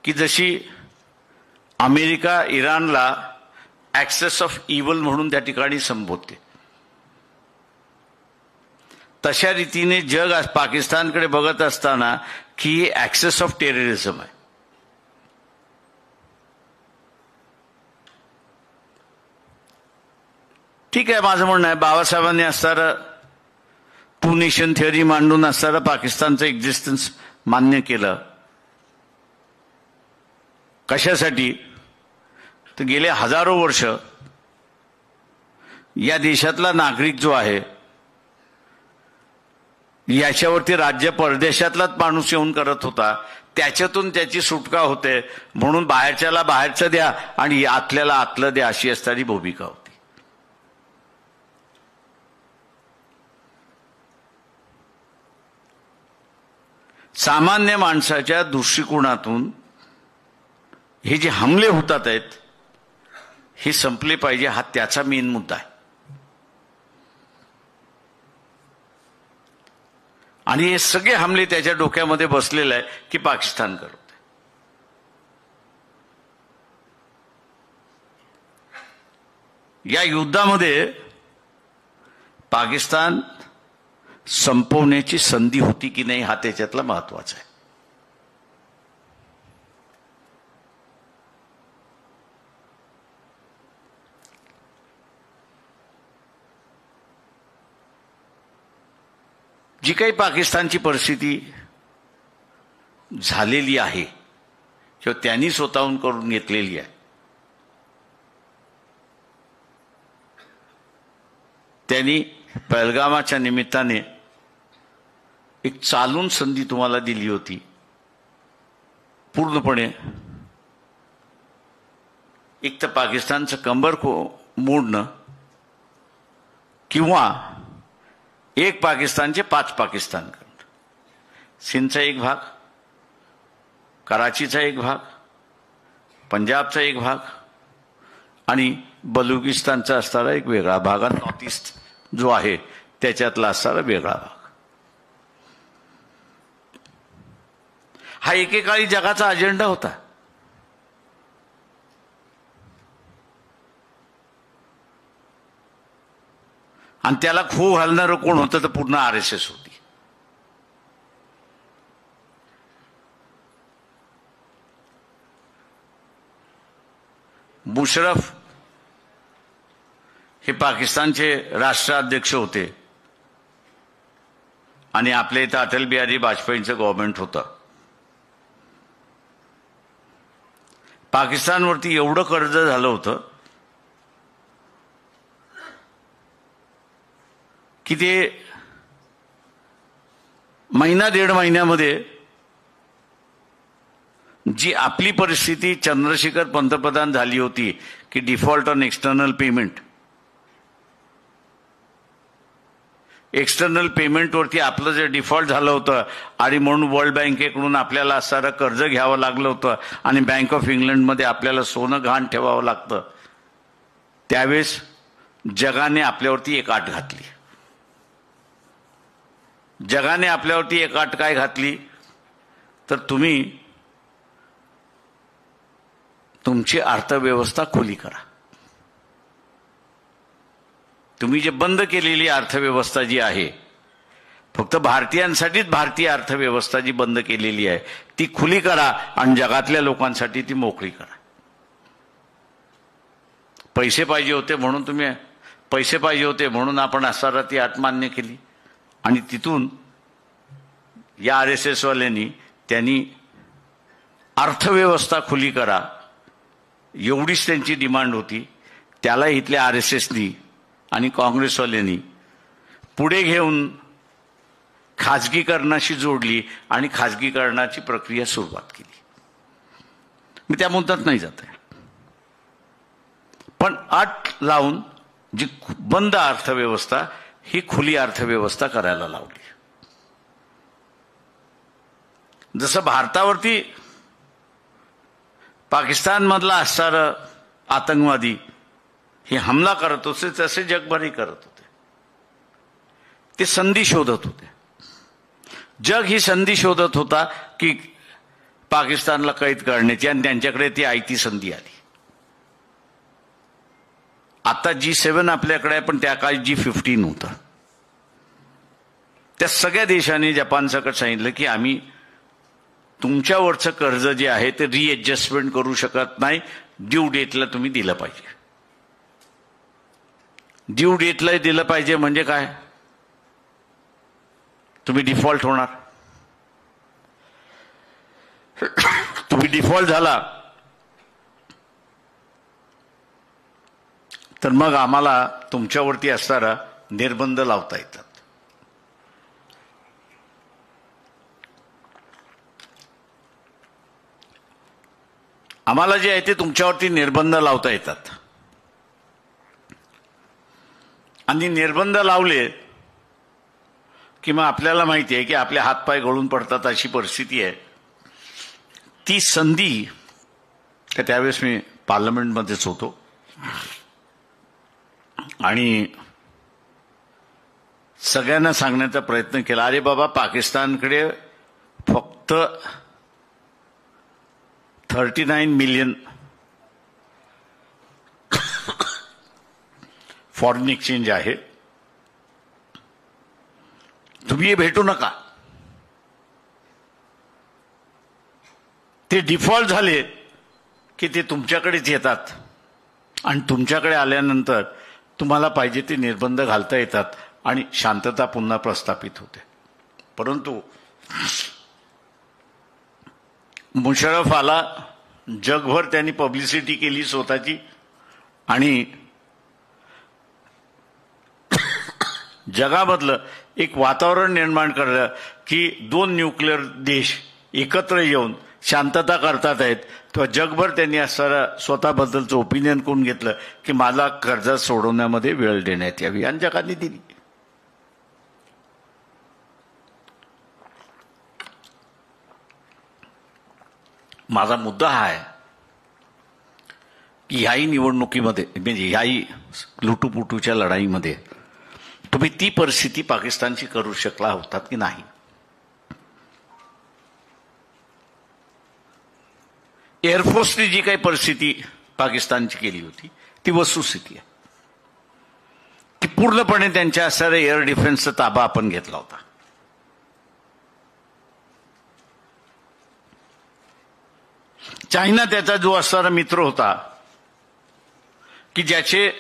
की जशी अमेरिका इराणला ॲक्सेस ऑफ इव्हल म्हणून त्या ठिकाणी संबोधते, तशा रीतीने जग आज पाकिस्तानकडे बघत असताना की हे ॲक्सेस ऑफ टेररिझम आहे. ठीक आहे, माझं म्हणणं आहे बाबासाहेबांनी असणारं टू नेशन थिअरी मांडून असणारं पाकिस्तानचं एक्झिस्टन्स मान्य केलं. कशासाठी? तर गेले हजारो वर्ष या देशातला नागरिक जो आहे याच्यावरती राज्य परदेशातलाच माणूस येऊन करत होता, त्याच्यातून त्याची सुटका होते म्हणून बाहेरच्याला बाहेरचं द्या आणि आतल्याला आतलं द्या अशी असणारी भूमिका होती. सामान्य माणसाच्या दृष्टिकोनातून हे जे हमले होतात आहेत हे संपले पाहिजे, हा त्याचा मेन मुद्दा आहे. आणि हे सगळे हमले त्याच्या डोक्यामध्ये बसलेले आहे की पाकिस्तान करत. या युद्धामध्ये पाकिस्तान संपवण्याची संधी होती की नाही हा त्याच्यातला महत्वाचा आहे. जी काही पाकिस्तानची परिस्थिती झालेली आहे किंवा त्यांनी स्वतःहून करून घेतलेली आहे, त्यांनी पहलगामाच्या निमित्ताने एक चालून संधी तुम्हाला दिली होती. पूर्णपणे एक तर पाकिस्तानचं कंबर मोडणं किंवा एक पाकिस्तानचे 5 पाकिस्तान करणं. सिंधचा एक भाग, कराचीचा एक भाग, पंजाबचा एक भाग आणि बलुचिस्तानचा असणारा एक वेगळा भाग, नॉर्थ ईस्ट जो आहे त्याच्यातला असणारा वेगळा भाग. हा एकेकाळी जगाचा अजेंडा होता. आणि त्याला खो घालणारं कोण होतं तर पूर्ण RSS होती. मुशर्रफ हे पाकिस्तानचे राष्ट्राध्यक्ष होते आणि आपल्या इथं अटल बिहारी वाजपेयींचं गव्हर्नमेंट होतं. पाकिस्तानवरती एवढं कर्ज झालं होतं की ते महिना 1.5 महिन्यामध्ये जी आपली परिस्थिती चंद्रशेखर पंतप्रधान झाली होती की default on external payment, external पेमेंटवरती आपलं जे डिफॉल्ट झालं होतं आणि म्हणून वर्ल्ड बँकेकडून आपल्याला असणारं कर्ज घ्यावं लागलं होतं आणि बँक ऑफ इंग्लंडमध्ये आपल्याला सोनं गहाण ठेवावं लागतं, त्यावेळेस जगाने आपल्यावरती एक आट घातली. जगाने आपल्यावरती एक अट काय घातली तर तुम्ही तुमची अर्थव्यवस्था खुली करा. तुम्ही जे बंद केलेली अर्थव्यवस्था जी आहे, फक्त भारतीयांसाठीच भारतीय अर्थव्यवस्था जी बंद केलेली आहे ती खुली करा आणि जगातल्या लोकांसाठी ती मोकळी करा. पैसे पाहिजे होते म्हणून आपण असणारा ती अट मान्य केली आणि तिथून या RSS वाल्यांनी त्यांनी अर्थव्यवस्था खुली करा एवढीच त्यांची डिमांड होती. त्याला इथल्या RSSनी आणि काँग्रेसवाल्यांनी पुढे घेऊन खाजगीकरणाशी जोडली आणि खाजगीकरणाची प्रक्रिया सुरुवात केली. मी त्या मुद्द्यात नाही जात आहे, पण अट लावून जी बंद अर्थव्यवस्था ही खुली अर्थव्यवस्था करायला लावली. जसं भारतावरती पाकिस्तानमधला असणारं आतंकवादी हे हमला करत होते तसे जगभरही करत होते. ते संधी शोधत होते. जग ही संधी शोधत होता की पाकिस्तानला कैद करण्याची आणि त्यांच्याकडे ती आयती संधी आली. आता G7 आपल्याकडे आहे पण त्या काळी G15 होतं. त्या सगळ्या देशांनी जपानसकट सांगितलं की आम्ही तुमच्यावरचं कर्ज जे आहे ते रिएडजस्टमेंट करू शकत नाही, ड्यू डेटला तुम्ही दिलं पाहिजे. ड्यू डेटला दिलं पाहिजे म्हणजे काय, तुम्ही डिफॉल्ट होणार. तुम्ही डिफॉल्ट झाला तर मग आम्हाला तुमच्यावरती असणारा निर्बंध लावता येतात. आम्हाला जे आहे ते तुमच्यावरती निर्बंध लावता येतात. आणि निर्बंध लावले की मग आपल्याला माहिती आहे की आपले हातपाय गळून पडतात अशी परिस्थिती आहे. ती संधी त्यावेळेस मी पार्लमेंटमध्येच होतो आणि सगळ्यांना सांगण्याचा प्रयत्न केला, अरे बाबा, पाकिस्तानकडे फक्त 39 मिलियन फॉरेन एक्सचेंज आहे, तुम्ही हे भेटू नका. ते डिफॉल्ट झाले की ते तुमच्याकडेच येतात आणि तुमच्याकडे आल्यानंतर तुम्हाला पाहिजे ते निर्बंध घालता येतात आणि शांतता पुन्हा प्रस्थापित होते. परंतु मुशर्रफ आला, जगभर त्यांनी पब्लिसिटी केली स्वतःची आणि जगामधलं एक वातावरण निर्माण करलं की 2 न्यूक्लिअर देश एकत्र येऊन शांतता करतात आहेत. तेव्हा जगभर त्यांनी असं स्वतःबद्दलचं ओपिनियन करून घेतलं की मला कर्ज सोडवण्यामध्ये वेळ देण्यात यावी आणि जगाने दिली. माझा मुद्दा हा आहे की ह्याही निवडणुकीमध्ये म्हणजे ह्याही लुटूपुटूच्या लढाईमध्ये तुम्ही ती परिस्थिती पाकिस्तानची करू शकला होतात की नाही. एअरफोर्सने जी काही परिस्थिती पाकिस्तानची केली होती ती वस्तुस्थिती आहे की पूर्णपणे त्यांच्या असणाऱ्या एअर डिफेन्सचा ताबा आपण घेतला होता. चायना त्याचा जो असणारा मित्र होता की ज्याचे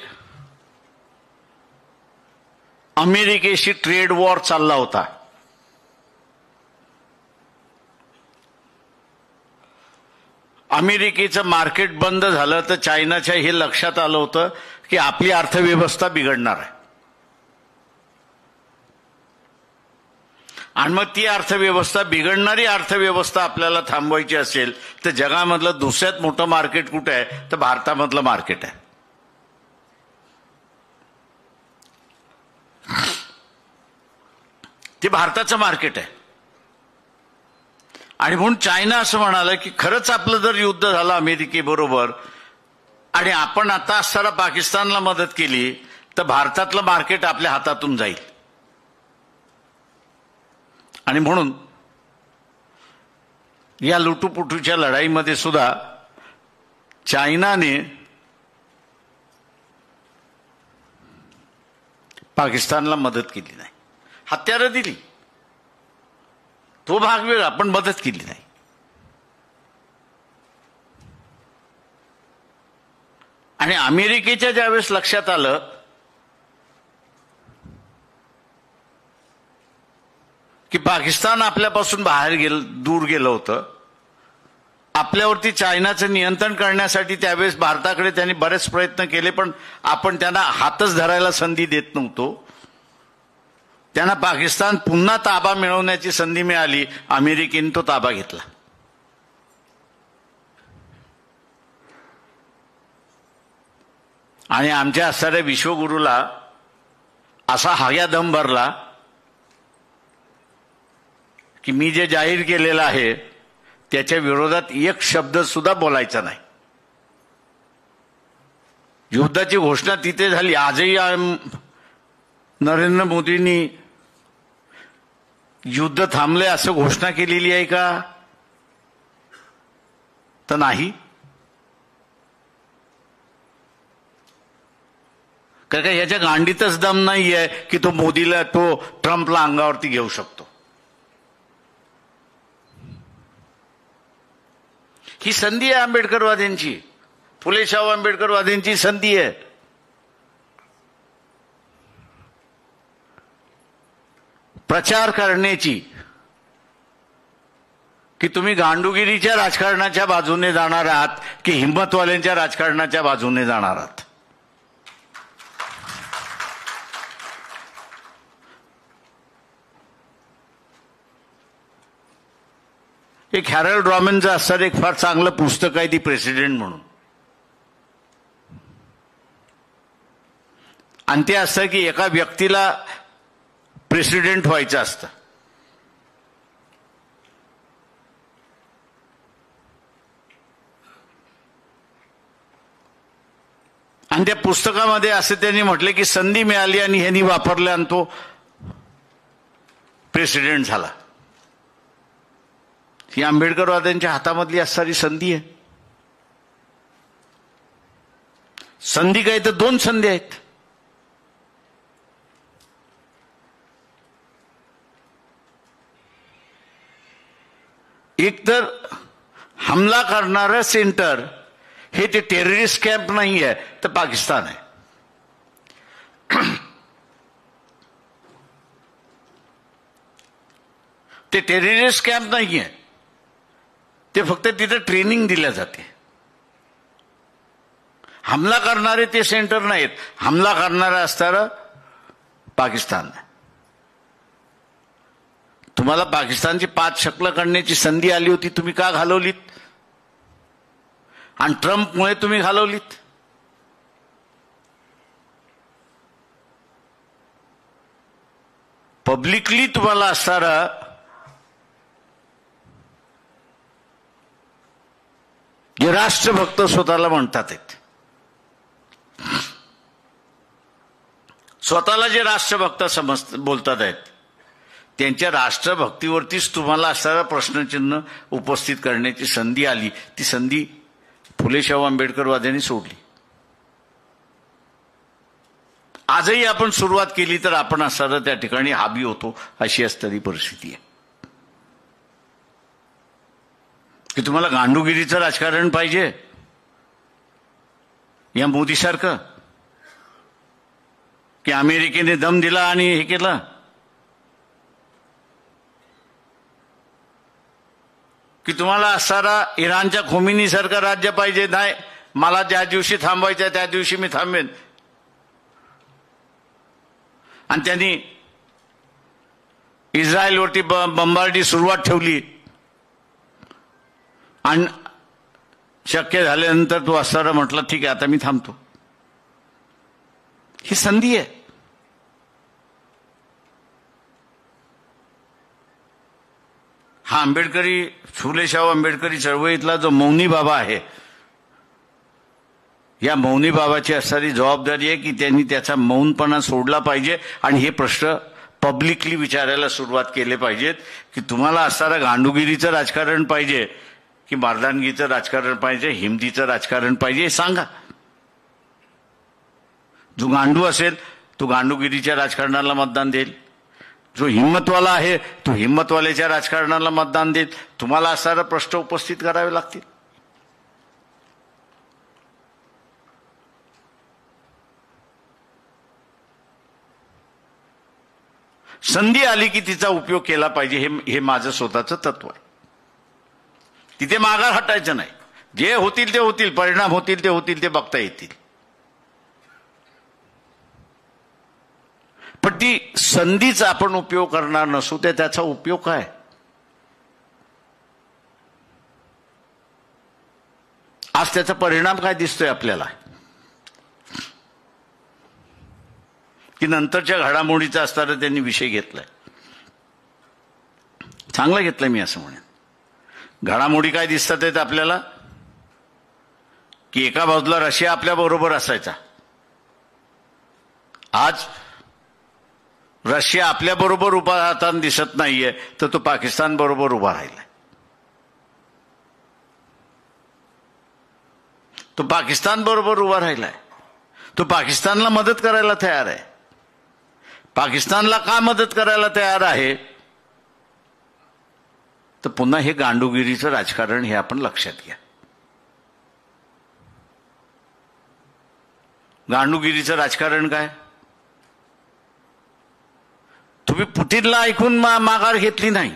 अमेरिकेशी ट्रेड वॉर चालला होता, अमेरिकेचं मार्केट बंद झालं तर चायनाच्या हे लक्षात आलं होतं की आपली अर्थव्यवस्था बिघडणार आहे आणि मग ती अर्थव्यवस्था बिघडणारी अर्थव्यवस्था आपल्याला थांबवायची असेल तर जगामधलं दुसऱ्यात मोठं मार्केट कुठे आहे तर भारतामधलं मार्केट आहे. ते भारताचं मार्केट आहे आणि म्हणून चायना असं म्हणालं की खरंच आपलं जर युद्ध झालं अमेरिकेबरोबर आणि आपण आता असताना पाकिस्तानला मदत केली तर भारतातलं मार्केट आपल्या हातातून जाईल. आणि म्हणून या लुटूपुटूच्या लढाईमध्ये सुद्धा चायनाने पाकिस्तानला मदत केली नाही, हत्यारं दिली, तो भाग वेगळा, पण मदत केली नाही. आणि अमेरिकेच्या ज्यावेळेस लक्षात आलं की पाकिस्तान आपल्यापासून दूर गेलं होतं, आपल्यावरती चायनाचं नियंत्रण करण्यासाठी त्यावेळेस भारताकडे त्यांनी बरेच प्रयत्न केले पण आपण त्यांना हातच धरायला संधी देत नव्हतो. त्यांना पाकिस्तान पुन्हा ताबा मिळवण्याची संधी मिळाली, अमेरिकेने तो ताबा घेतला. आणि आमच्या असणाऱ्या विश्वगुरूला असा हया दम भरला की मी जे जाहीर केलेलं आहे त्याच्या विरोधात एक शब्द सुद्धा बोलायचा नाही. युद्धाची घोषणा तिथे झाली. आजही नरेंद्र मोदींनी युद्ध थांबले असं घोषणा केलेली आहे का तर नाही. कारण का याच्या गांडीतच दम नाही आहे की तो मोदीला तो ट्रम्पला अंगावरती घेऊ शकतो. ही संधी आहे आंबेडकरवाद्यांची, फुले शाहू आंबेडकरवाद्यांची संधी आहे. प्रचार करण्याची की तुम्ही गांडुगिरीच्या राजकारणाच्या बाजूने जाणार आहात की हिंमतवाल्यांच्या राजकारणाच्या बाजूने जाणार आहात. एक हॅरल्ड रॉमेनचं असणारं एक फार चांगलं पुस्तक आहे, दी प्रेसिडेंट म्हणून. आणि ते असतं की एका व्यक्तीला प्रेसिडेंट व्हायचं असतं. आणि त्या पुस्तकामध्ये असं त्यांनी म्हटलं की संधी मिळाली आणि ह्यांनी वापरलं आणि तो प्रेसिडेंट झाला. ही आंबेडकरवाद्यांच्या हातामधली असणारी संधी आहे. संधी काय तर दोन संधी आहेत. एक तर हमला करणारं सेंटर हे ते टेररिस्ट कॅम्प नाही आहे, तर पाकिस्तान आहे. ते टेररिस्ट कॅम्प नाही आहे, ते फक्त तिथे ट्रेनिंग दिल्या जाते. हमला करणारे ते सेंटर नाहीत. हमला करणारा असणारं पाकिस्तान आहे. तुम्हाला पाकिस्तानची 5 शकलं करण्याची संधी आली होती, तुम्ही का घालवलीत? आणि ट्रम्पमुळे तुम्ही घालवलीत. पब्लिकली तुम्हाला असणारा जे राष्ट्रभक्त स्वतःला म्हणतात आहेत, स्वतःला जे राष्ट्रभक्त बोलतात आहेत, त्यांच्या राष्ट्रभक्तीवरतीच तुम्हाला असणारा प्रश्नचिन्ह उपस्थित करण्याची संधी आली. ती संधी फुले शाहू आंबेडकरवाद्यांनी सोडली. आजही आपण सुरुवात केली तर आपण असणारा त्या ठिकाणी हाबी होतो, अशी असणारी परिस्थिती आहे. की तुम्हाला गांडूगिरीचं राजकारण पाहिजे या मोदीसारखं, की अमेरिकेने दम दिला आणि हे केलं. की तुम्हाला असणारा इराणच्या खोमिनीसारखं राज्य पाहिजे. नाही, मला ज्या दिवशी थांबवायचं त्या दिवशी मी थांबेन. आणि त्यांनी इस्रायलवरती बंबारडी सुरुवात ठेवली आणि शक्य झाल्यानंतर तो असणारा म्हटला ठीक आहे आता मी थांबतो. ही संधी आहे. हा आंबेडकरी फुले शाहू आंबेडकरी चळवळीतला जो मौनी बाबा आहे, या मौनी बाबाची असणारी जबाबदारी आहे की त्यांनी त्याचा मौनपणा सोडला पाहिजे आणि हे प्रश्न पब्लिकली विचारायला सुरुवात केले पाहिजेत. की तुम्हाला असणारं गांडूगिरीचं राजकारण पाहिजे की मर्दानगीचं राजकारण पाहिजे, हिमतीचं राजकारण पाहिजे, हे सांगा. जो गांडू असेल तो गांडूगिरीच्या राजकारणाला मतदान देईल. जो हिम्मतवाला आहे तो हिम्मतवाल्याच्या राजकारणाला मतदान देईल. तुम्हाला असणारा प्रश्न उपस्थित करावे लागतील. संधी आली की तिचा उपयोग केला पाहिजे, हे माझं स्वतःचं तत्व आहे. तिथे माघार हटायचं नाही. जे होतील ते होतील, परिणाम होतील ते होतील, ते बघता येतील. पण ती संधीचा आपण उपयोग करणार नसू ते त्याचा उपयोग काय? आज त्याचा परिणाम काय दिसतोय आपल्याला? की नंतरच्या घडामोडीचा असणारा त्यांनी विषय घेतलाय. चांगला घेतलाय मी असं म्हणेन. घडामोडी काय दिसतात आहेत आपल्याला? की एका बाजूला रशिया आपल्या बरोबर असायचा, आज रशिया आपल्या बरोबर उभा राहताना दिसत नाहीये, तर तो पाकिस्तान बरोबर उभा राहिलाय. तो पाकिस्तान बरोबर उभा राहिलाय. तो पाकिस्तानला मदत करायला तयार आहे. पाकिस्तानला का मदत करायला तयार आहे? तर पुन्हा हे गांडूगिरीचं राजकारण हे आपण लक्षात घ्या. गांडूगिरीचं राजकारण काय? तुम्ही पुतीनला ऐकून माघार घेतली नाही.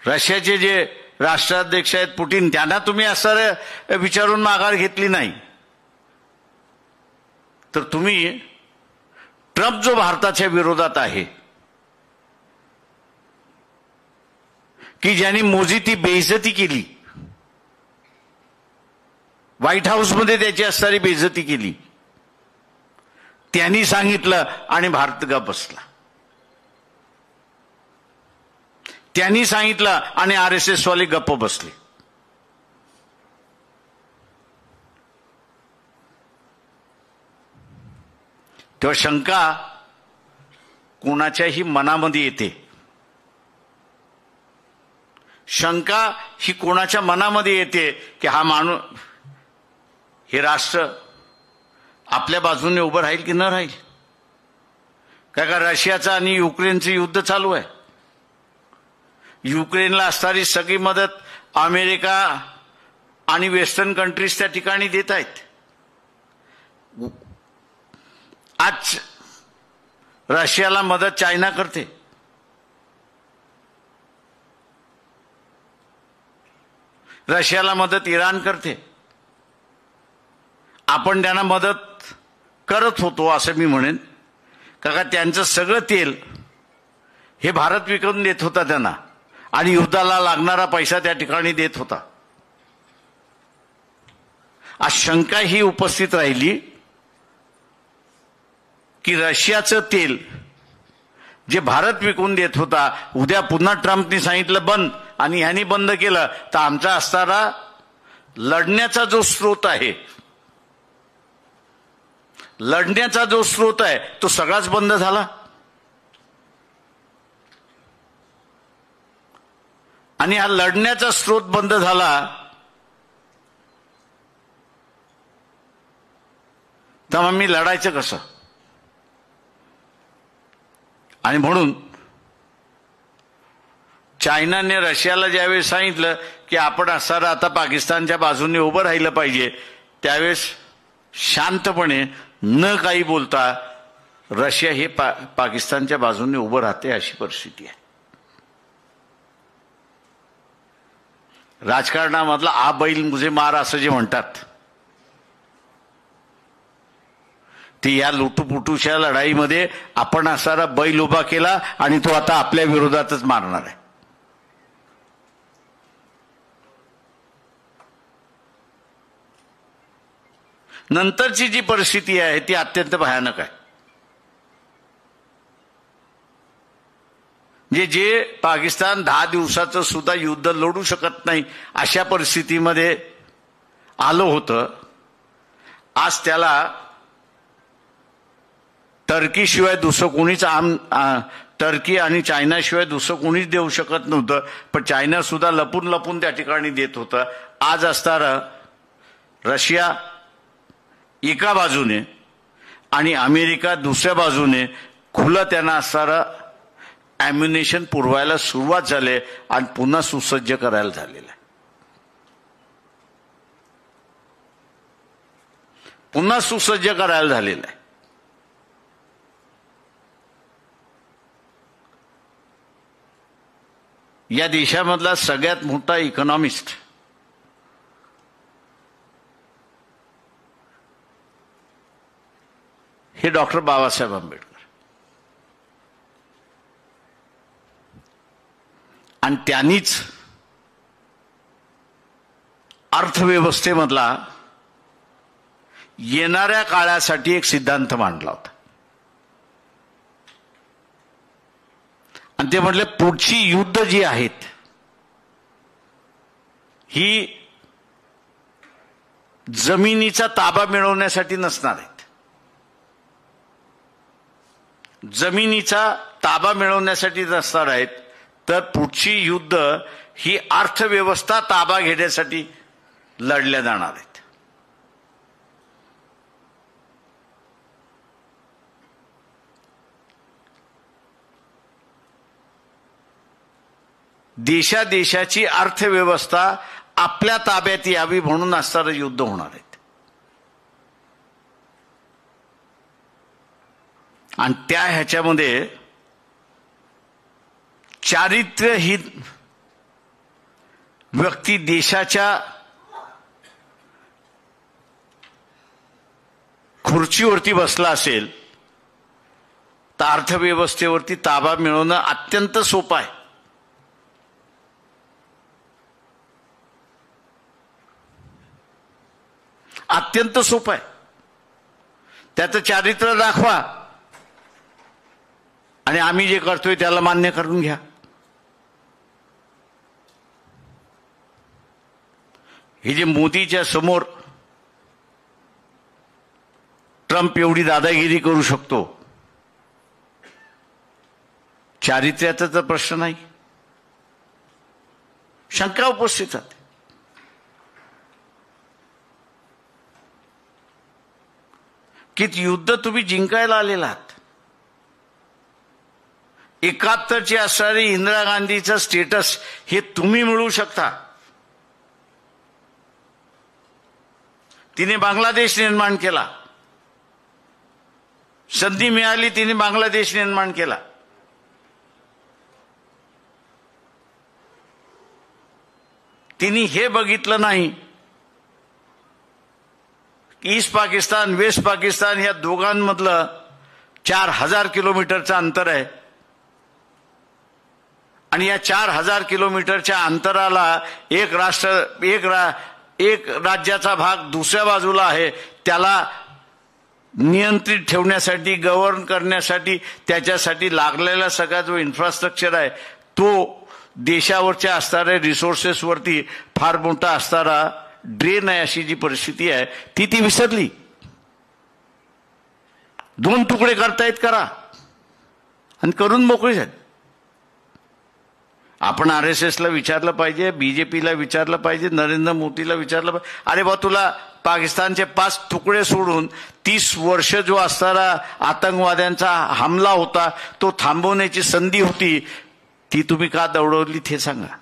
रशियाचे जे राष्ट्राध्यक्ष आहेत पुतीन, त्यांना तुम्ही असं विचारून माघार घेतली नाही. तर तुम्ही ट्रम्प जो भारताच्या विरोधात आहे की ज्यांनी मोदी ती बेइज्जती केली, व्हाईट हाऊसमध्ये त्याची असणारी बेइज्जती केली, त्यांनी सांगितलं आणि भारत गप्प बसला. त्यांनी सांगितलं आणि RSS वाले गप्प बसले. तेव्हा शंका कोणाच्याही मनामध्ये येते. शंका ही कोणाच्या मनामध्ये येते की हा माणूस, हे राष्ट्र आपल्या बाजूने उभं राहील की न राहील. काय का रशियाचं आणि युक्रेनचं युद्ध चालू आहे. युक्रेनला असणारी सगळी मदत अमेरिका आणि वेस्टर्न कंट्रीज त्या ठिकाणी देत आहेत. आज रशियाला मदत चायना करते. रशियाला मदत इराण करते. आपण त्यांना मदत करत होतो असं मी म्हणेन, का त्यांचं सगळं तेल हे भारत विकून देत होता त्यांना आणि युद्धाला लागणारा पैसा त्या ठिकाणी देत होता. आज शंका ही उपस्थित राहिली की रशियाचं तेल जे भारत विकून देत होता, उद्या पुन्हा ट्रम्पनी सांगितलं बंद आणि ह्यांनी बंद केलं तर आमचा असणारा लढण्याचा जो स्रोत आहे, लढण्याचा जो स्रोत आहे तो सगळाच बंद झाला. आणि हा लढण्याचा स्रोत बंद झाला तर मग मी लढायचं कसं? आणि म्हणून चायनाने रशियाला ज्यावेळेस सांगितलं की आपण असणारा आता पाकिस्तानच्या बाजूने उभं राहिलं पाहिजे, त्यावेळेस शांतपणे न काही बोलता रशिया हे पाकिस्तानच्या बाजूने उभं राहते अशी परिस्थिती आहे. राजकारणामधला आ बैल मुझे मार असं जे म्हणतात ते या लुटूपुटूच्या लढाईमध्ये आपण असणारा बैल उभा केला आणि तो आता आपल्या विरोधातच मारणार आहे. नंतरची जी परिस्थिती आहे ती अत्यंत भयानक आहे. जे पाकिस्तान 10 दिवसाचं सुद्धा युद्ध लढू शकत नाही अशा परिस्थितीमध्ये आलं होतं, आज त्याला टर्कीशिवाय दुसरं कोणीच टर्की आणि चायनाशिवाय दुसरं कोणीच देऊ शकत नव्हतं. पण चायना सुद्धा लपून लपून त्या ठिकाणी देत होतं. आज असणारं रशिया एका बाजूने आणि अमेरिका दुसऱ्या बाजूने खुलं त्यांना असणारं ॲम्युनेशन पुरवायला सुरुवात झाली आणि पुन्हा सुसज्ज करायला झालेलं आहे. पुन्हा सुसज्ज करायला झालेलं आहे. या देशामधला सगळ्यात मोठा इकॉनॉमिस्ट हे डॉक्टर बाबासाहेब आंबेडकर. आणि त्यांनीच अर्थव्यवस्थेमधला येणाऱ्या काळासाठी एक सिद्धांत मांडला होता. आणि ते म्हटले पुढची युद्ध जी आहेत ही जमिनीचा ताबा मिळवण्यासाठी नसणार आहेत. जमिनीचा ताबा मिळवण्यासाठी नसणार आहेत, तर पुढची युद्ध ही अर्थव्यवस्था ताबा घेण्यासाठी लढल्या जाणार आहेत. देशाची अर्थव्यवस्था आपल्या ताब्यात यावी म्हणून असणारं युद्ध होणार आहे. आणि त्या ह्याच्यामध्ये चारित्र्यहीन व्यक्ती देशाच्या खुर्चीवरती बसला असेल तर अर्थव्यवस्थेवरती ताबा मिळवणं अत्यंत सोपं आहे. अत्यंत सोपं आहे. त्याचं चारित्र्य दाखवा आणि आम्ही जे करतोय त्याला मान्य करून घ्या. हे जे मोदीच्या समोर ट्रम्प एवढी दादागिरी करू शकतो, चारित्र्याचा तर प्रश्न नाही. शंका उपस्थित होते. की युद्ध तुम्ही जिंकायला आलेला आहात. 71ची असणारी इंदिरा गांधीचं स्टेटस हे तुम्ही मिळवू शकता. तिने बांगलादेश निर्माण केला. संधी मिळाली, तिने बांगलादेश निर्माण केला. तिने हे बघितलं नाही की ईस्ट पाकिस्तान वेस्ट पाकिस्तान या दोघांमधलं 4000 किलोमीटरचं अंतर आहे आणि या 4000 किलोमीटरच्या अंतराला एक राज्याचा भाग दुसऱ्या बाजूला आहे. त्याला नियंत्रित ठेवण्यासाठी, गव्हर्न करण्यासाठी, त्याच्यासाठी लागलेला सगळा जो इन्फ्रास्ट्रक्चर आहे तो देशावरच्या असणाऱ्या रिसोर्सेसवरती फार मोठा असणारा ड्रेन आहे. अशी जी परिस्थिती आहे ती विसरली. 2 तुकडे करतायत करा आणि करून मोकळी झाली. आपण RSSला विचारलं पाहिजे, BJPला विचारलं पाहिजे, नरेंद्र मोदीला विचारलं पाहिजे, अरे बा तुला पाकिस्तानचे 5 तुकडे सोडून 30 वर्ष जो असणारा आतंकवाद्यांचा हमला होता तो थांबवण्याची संधी होती, ती तुम्ही का दौडवली ते सांगा.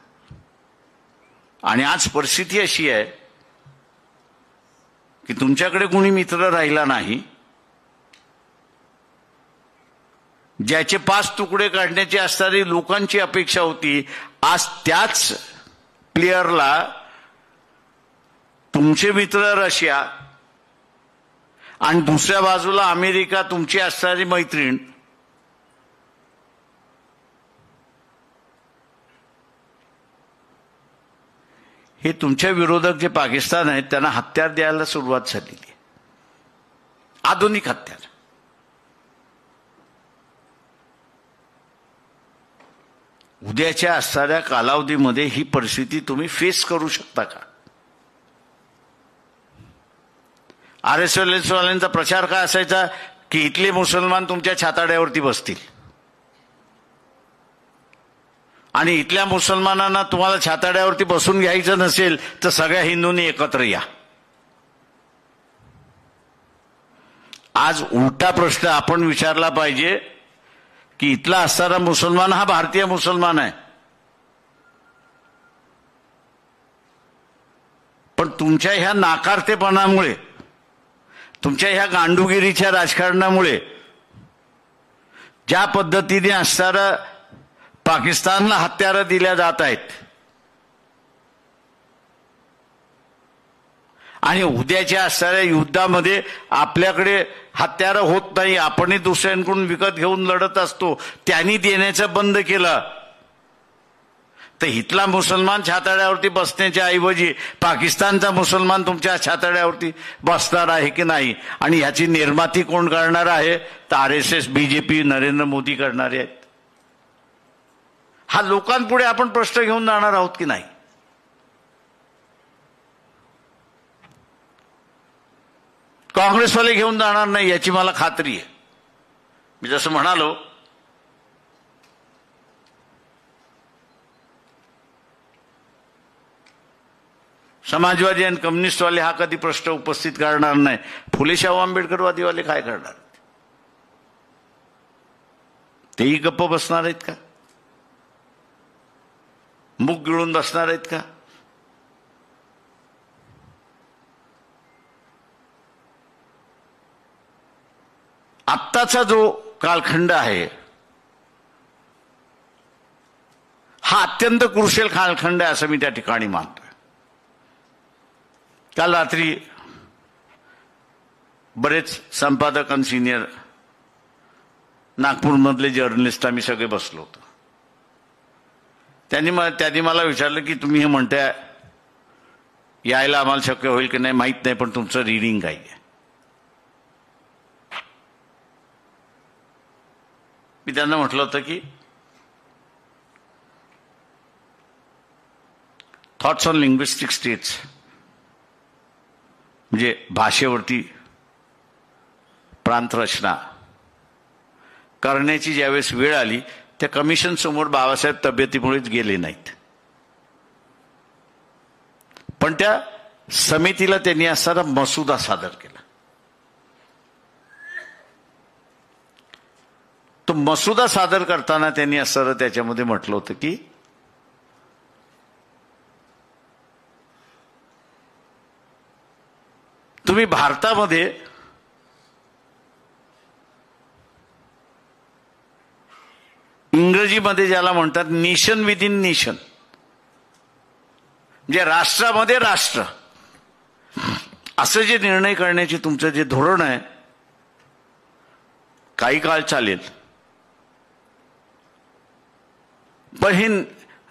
आणि आज परिस्थिती अशी आहे की तुमच्याकडे कोणी मित्र राहिला नाही. ज्याचे 5 तुकडे काढण्याची असणारी लोकांची अपेक्षा होती, आज त्याच प्लेयरला तुमचे मित्र रशिया आणि दुसऱ्या बाजूला अमेरिका तुमची असणारी मैत्रीण, हे तुमच्या विरोधक जे पाकिस्तान आहेत त्यांना हत्यार द्यायला सुरुवात झालेली आहे. आधुनिक हत्यार. उद्याच्या असणाऱ्या कालावधीमध्ये ही परिस्थिती तुम्ही फेस करू शकता का? RSS वाल्यांचा प्रचार काय असायचा की इथले मुसलमान तुमच्या छाताड्यावरती बसतील आणि इथल्या मुसलमानांना तुम्हाला छाताड्यावरती बसून घ्यायचं नसेल तर सगळ्या हिंदूंनी एकत्र या. आज उलटा प्रश्न आपण विचारला पाहिजे की इथला असणारा मुसलमान हा भारतीय मुसलमान आहे, पण तुमच्या ह्या नाकारतेपणामुळे, तुमच्या ह्या गांडुगिरीच्या राजकारणामुळे ज्या पद्धतीने असणारा पाकिस्तानला हत्यारं दिल्या जात आहेत आणि उद्याच्या असणाऱ्या युद्धामध्ये आपल्याकडे हत्यारं होत नाही, आपणही दुसऱ्यांकडून विकत घेऊन लढत असतो, त्यांनी देण्याचं बंद केलं तर इथला मुसलमान छाताड्यावरती बसण्याच्या ऐवजी पाकिस्तानचा मुसलमान तुमच्या छाताड्यावरती बसणार आहे की नाही? आणि ह्याची निर्माती कोण करणार आहे? तर RSS, BJP, नरेंद्र मोदी करणारे आहेत. हा लोकांपुढे आपण प्रश्न घेऊन जाणार आहोत की नाही? काँग्रेसवाले घेऊन जाणार नाही याची मला खात्री आहे. मी जसं म्हणालो, समाजवादी आणि कम्युनिस्टवाले हा कधी प्रश्न उपस्थित करणार नाही. फुले शाहू आंबेडकरवादीवाले काय करणार? तेही गप्प बसणार आहेत का? मुख गिळून बसणार आहेत का? आत्ताचा जो कालखंड आहे हा अत्यंत क्रुशियल कालखंड आहे असं मी त्या ठिकाणी मानतोय. काल रात्री बरेच संपादक आणि सिनियर नागपूरमधले जर्नलिस्ट आम्ही सगळे बसलो होतो. त्यांनी मला विचारलं की तुम्ही हे म्हणताय यायला आम्हाला शक्य होईल की नाही माहीत नाही, पण तुमचं रीडिंग काय आहे. मी त्यांना म्हटलं होतं की थॉट्स ऑन लिंग्विस्टिक स्टेट्स म्हणजे भाषेवरती प्रांत रचना करण्याची ज्यावेळेस वेळ आली त्या कमिशन समोर बाबासाहेब तब्येतीमुळेच गेले नाहीत, पण त्या समितीला त्यांनी असा मसुदा सादर केला. तो मसुदा सादर करताना त्यांनी असं त्याच्यामध्ये म्हटलं होतं की तुम्ही भारतामध्ये इंग्रजीमध्ये ज्याला म्हणतात नेशन विद इन नेशन, म्हणजे राष्ट्रामध्ये राष्ट्र, असं जे निर्णय करण्याचे तुमचं जे धोरण आहे काही काळ चालेल, पण हे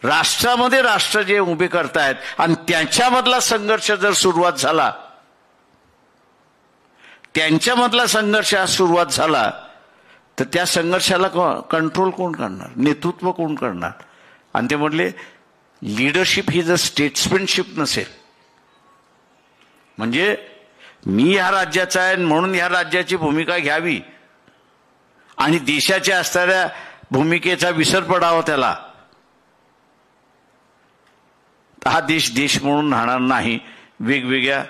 राष्ट्रामध्ये राष्ट्र जे उभे करतायत आणि त्यांच्यामधला संघर्ष जर सुरुवात झाला, त्यांच्यामधला संघर्ष सुरुवात झाला तर त्या संघर्षाला कंट्रोल कोण करणार, नेतृत्व कोण करणार. आणि ते म्हटले लीडरशिप ही जर स्टेट्समॅनशिप नसेल, म्हणजे मी ह्या राज्याचा आहे म्हणून ह्या राज्याची भूमिका घ्यावी आणि देशाच्या असणाऱ्या भूमिकेचा विसर पडावा त्याला, हा देश देश म्हणून राहणार नाही, वेगवेगळ्या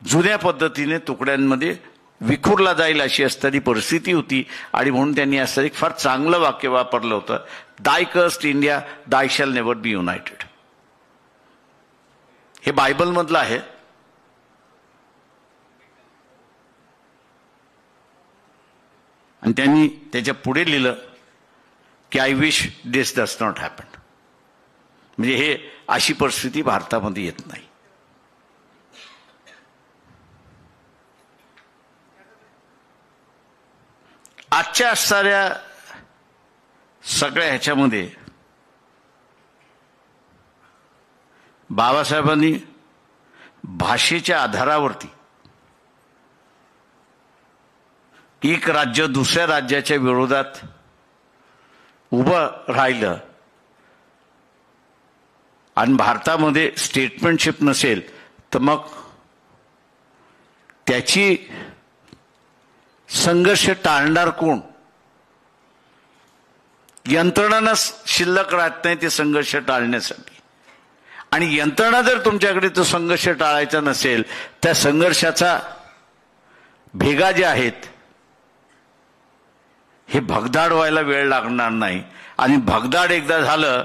जुन्या पद्धतीने तुकड्यांमध्ये विखुरला जाईल अशी असणारी परिस्थिती होती. आणि म्हणून त्यांनी असं एक फार चांगलं वाक्य वापरलं होतं, दाय कर्स्ड इंडिया दाय शॅल नेव्हर बी युनायटेड. हे बायबलमधलं आहे. आणि त्यांनी त्याच्या पुढे लिहिलं की I wish this does not happen, म्हणजे हे अशी परिस्थिती भारतामध्ये येत नाही. आजच्या असणाऱ्या सगळ्या ह्याच्यामध्ये बाबासाहेबांनी भाषेच्या आधारावरती एक राज्य दुसऱ्या राज्याच्या विरोधात उभं राहिलं आणि भारतामध्ये स्टेटमेंटशिप नसेल तर मग त्याची संघर्ष टाळणार कोण. यंत्रणा शिल्लक राहत नाही ते संघर्ष टाळण्यासाठी, आणि यंत्रणा जर तुमच्याकडे तो संघर्ष टाळायचा नसेल त्या संघर्षाचा भेगा जे आहेत हे भगदाड व्हायला वेळ लागणार नाही. आणि भगदाड एकदा झालं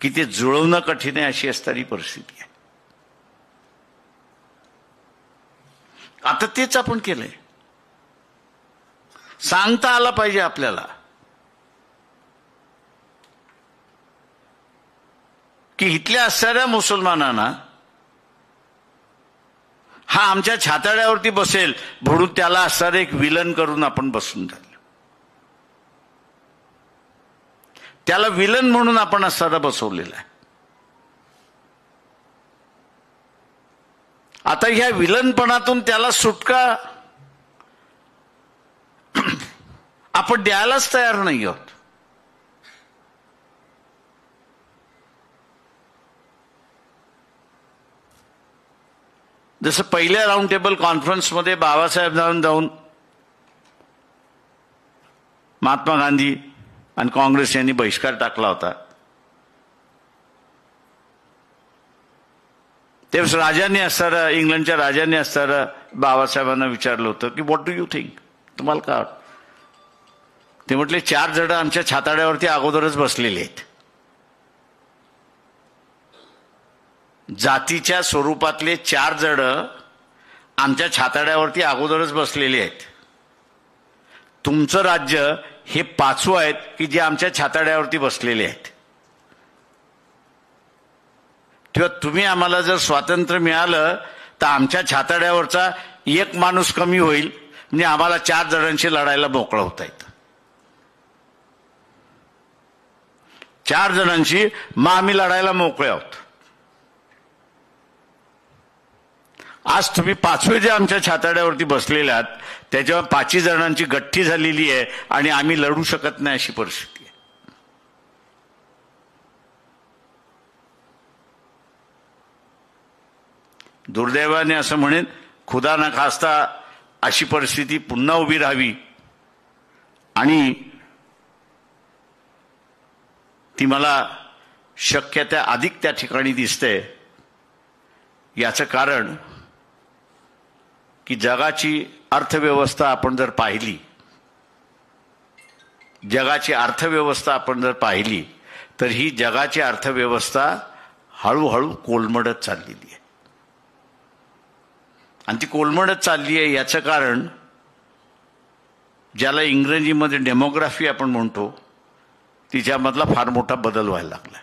की ते जुळवणं कठीण आहे अशी असणारी परिस्थिती आहे. आता तेच आपण केलंय. सांगता आलं पाहिजे आपल्याला की इथल्या असणाऱ्या मुसलमानांना हा आमच्या छाताड्यावरती बसेल म्हणून त्याला असणारं एक विलन करून आपण बसून झालं, त्याला विलन म्हणून आपण असणारा बसवलेला आहे. आता ह्या विलनपणातून त्याला सुटका आपण द्यायलाच तयार नाही आहोत. जसं पहिल्या राऊंड टेबल कॉन्फरन्समध्ये बाबासाहेब जाऊन महात्मा गांधी आणि काँग्रेस यांनी बहिष्कार टाकला होता, तेव्हा राजांनी असणारा, इंग्लंडच्या राजांनी असणारा बाबासाहेबांना विचारलं होतं की व्हॉट डू यू थिंक, तुम्हाला काय वाटतं. ते म्हटले 4 जण आमच्या छाताड्यावरती अगोदरच बसलेले आहेत, जातीच्या स्वरूपातले 4 जण आमच्या छाताड्यावरती अगोदरच बसलेले आहेत. तुमचं राज्य हे 5वं आहेत की जे आमच्या छाताड्यावरती बसलेले आहेत. किंवा तुम्ही आम्हाला जर स्वातंत्र्य मिळालं तर आमच्या छाताड्यावरचा 1 माणूस कमी होईल, म्हणजे आम्हाला 4 जणांशी लढायला मोकळं होता येतं. 4 जणांशी मग आम्ही लढायला मोकळे आहोत. आज तुम्ही 5वे जे आमच्या छाताड्यावरती बसलेले आहात त्याच्यावर 5 जणांची गठ्ठी झालेली आहे आणि आम्ही लढू शकत नाही अशी परिस्थिती आहे. दुर्दैवाने असं म्हणेन, खुदा न खास्ता अशी परिस्थिती पुन्हा उभी राहावी आणि ती मला शक्य त्या अधिक त्या ठिकाणी दिसते. याचं कारण की जगाची अर्थव्यवस्था आपण जर पाहिली, तर ही जगाची अर्थव्यवस्था हळूहळू कोलमडत चाललेली आहे. आणि ती कोलमडत चालली आहे याचं कारण ज्याला इंग्रजीमध्ये डेमोग्राफी आपण म्हणतो तिच्यामधला फार मोठा बदल व्हायला लागला.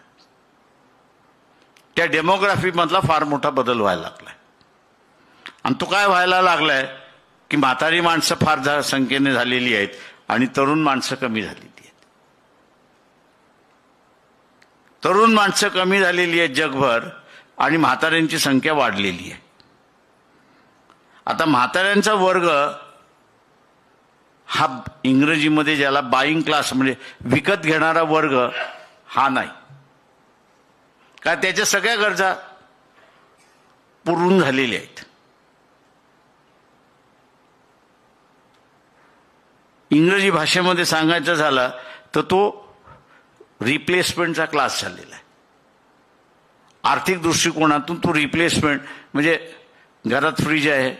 त्या डेमोग्राफीमधला फार मोठा बदल व्हायला लागलाय. आणि तो काय व्हायला लागलाय की म्हातारी माणसं फार संख्येने झालेली आहेत आणि तरुण माणसं कमी झालेली आहेत. तरुण माणसं कमी झालेली आहेत जगभर आणि म्हाताऱ्यांची संख्या वाढलेली आहे. आता म्हाताऱ्यांचा वर्ग हा इंग्रजीमध्ये ज्याला बाईंग क्लास म्हणजे विकत घेणारा वर्ग हा नाही, का त्याच्या सगळ्या गरजा पुरून झालेल्या आहेत. इंग्रजी भाषेमध्ये सांगायचं झालं तर तो रिप्लेसमेंटचा क्लास झालेला आहे. आर्थिक दृष्टिकोनातून तो रिप्लेसमेंट म्हणजे घरात फ्रीज आहे,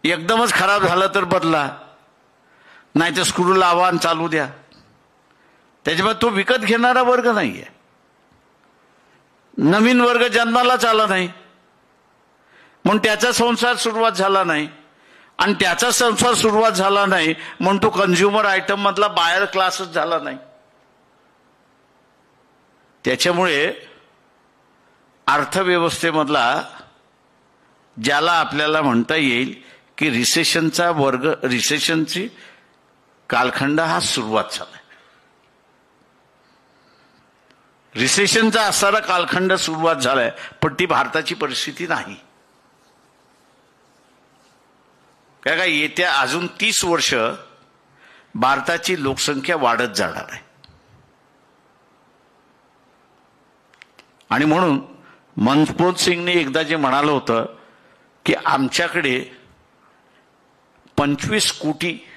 एकदमच खराब झालं तर बदला, नाही तर स्क्रू लावा आणि चालू द्या. त्याच्यामुळे तो विकत घेणारा वर्ग नाहीये. नवीन वर्ग जन्मालाच आला नाही म्हणून त्याचा संसार सुरुवात झाला नाही, आणि त्याचा संसार सुरुवात झाला नाही म्हणून तो कन्झ्युमर आयटम मधला बायर क्लासच झाला नाही. त्याच्यामुळे अर्थव्यवस्थेमधला ज्याला आपल्याला म्हणता येईल की रिसेशनची कालखंड हा सुरुवात झाला. रिसेशनचा असणारा कालखंड सुरुवात झालाय, पण ती भारताची परिस्थिती नाही. काय येत्या अजून 30 वर्ष भारताची लोकसंख्या वाढत जाणार आहे. आणि म्हणून मनमोहन सिंगने एकदा जे म्हणालं होतं की आमच्याकडे 25 कोटीचा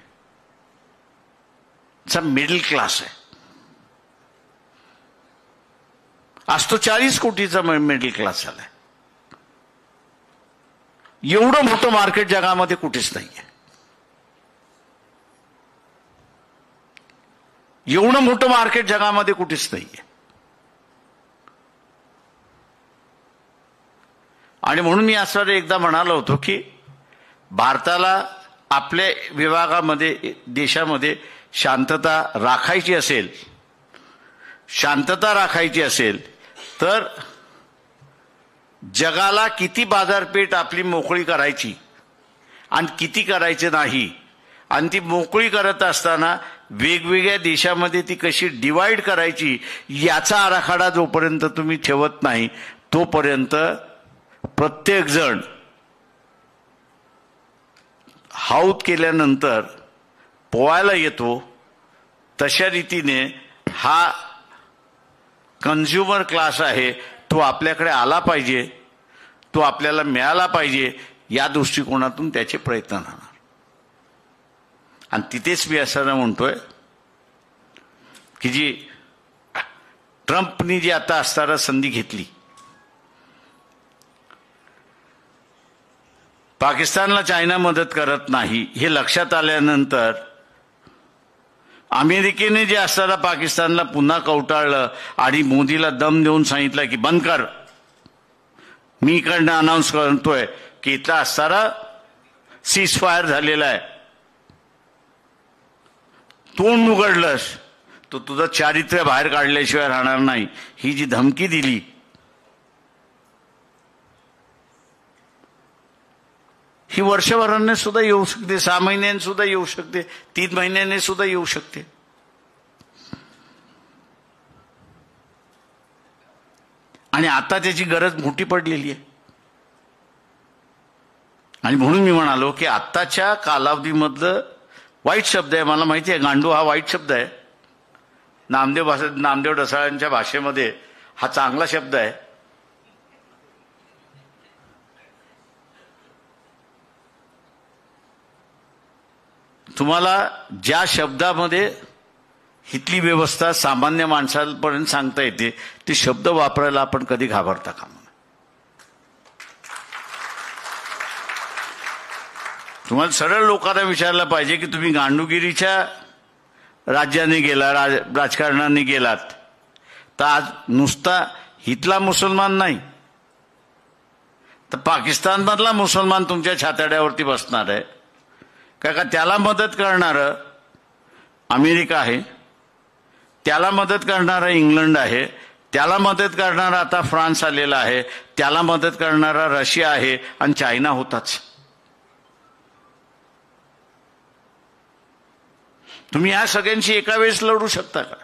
मिडल क्लास आहे, आज तो 40 कोटीचा मिडल क्लास झालाय. एवढं मोठं मार्केट जगामध्ये कुठेच नाहीये. एवढं मोठं मार्केट जगामध्ये कुठेच नाहीये. आणि म्हणून मी असं एकदा म्हणालो होतो की भारताला आपल्या विभागामध्ये देशामध्ये शांतता राखायची असेल तर जगाला किती बाजारपेठ आपली मोकळी करायची आणि किती करायचे नाही, आणि ती मोकळी करत असताना वेगवेगळ्या देशामध्ये ती कशी डिवाइड करायची याचा आराखडा जोपर्यंत तुम्ही ठेवत नाही तोपर्यंत प्रत्येक जण हाऊत केल्यानंतर पोहायला येतो. तशा रीतीने हा कन्झ्युमर क्लास आहे तो आपल्याकडे आला पाहिजे, तो आपल्याला मिळाला पाहिजे, या दृष्टिकोनातून त्याचे प्रयत्न राहणार. आणि तिथेच मी असं म्हणतोय की जी ट्रम्पनी जी आता असताना संधी घेतली, पाकिस्तानला चायना मदत करत नाही हे लक्षात आल्यानंतर अमेरिकेने जे असताना पाकिस्तानला पुन्हा कवटाळलं आणि मोदीला दम देऊन सांगितलं की बंद कर. मी इकडनं अनाऊन्स करतोय की इथला असताना सीज फायर झालेला आहे, तोंड उघडलंस तो तुझं चारित्र्य बाहेर काढल्याशिवाय राहणार नाही, ही जी धमकी दिली ही वर्षभराने सुद्धा येऊ शकते, 6 महिन्यांनी सुद्धा येऊ शकते, 3 महिन्यांनी सुद्धा येऊ शकते. आणि आता त्याची गरज मोठी पडलेली आहे. आणि म्हणून मी म्हणालो की आत्ताच्या कालावधीमधलं वाईट शब्द आहे, मला माहिती आहे गांडू हा वाईट शब्द आहे. नामदेव ढसाळांच्या भाषेमध्ये हा चांगला शब्द आहे. तुम्हाला ज्या शब्दामध्ये हितली व्यवस्था सामान्य माणसापर्यंत सांगता येते ते शब्द वापरायला आपण कधी घाबरता कामा नये. तुम्हाला सरळ लोकांना विचारलं पाहिजे की तुम्ही गांडूगिरीच्या राज्याने गेला, राजकारणाने गेलात तर आज नुसता हितला मुसलमान नाही तर पाकिस्तानमधला मुसलमान तुमच्या छाताड्यावरती बसणार आहे का त्याला मदत करणारं अमेरिका आहे, त्याला मदत करणारा इंग्लंड आहे, त्याला मदत करणारा आता फ्रान्स आलेला आहे, त्याला मदत करणारा रशिया आहे आणि चायना होताच. तुम्ही या सगळ्यांशी एका वेळेस लढू शकता का?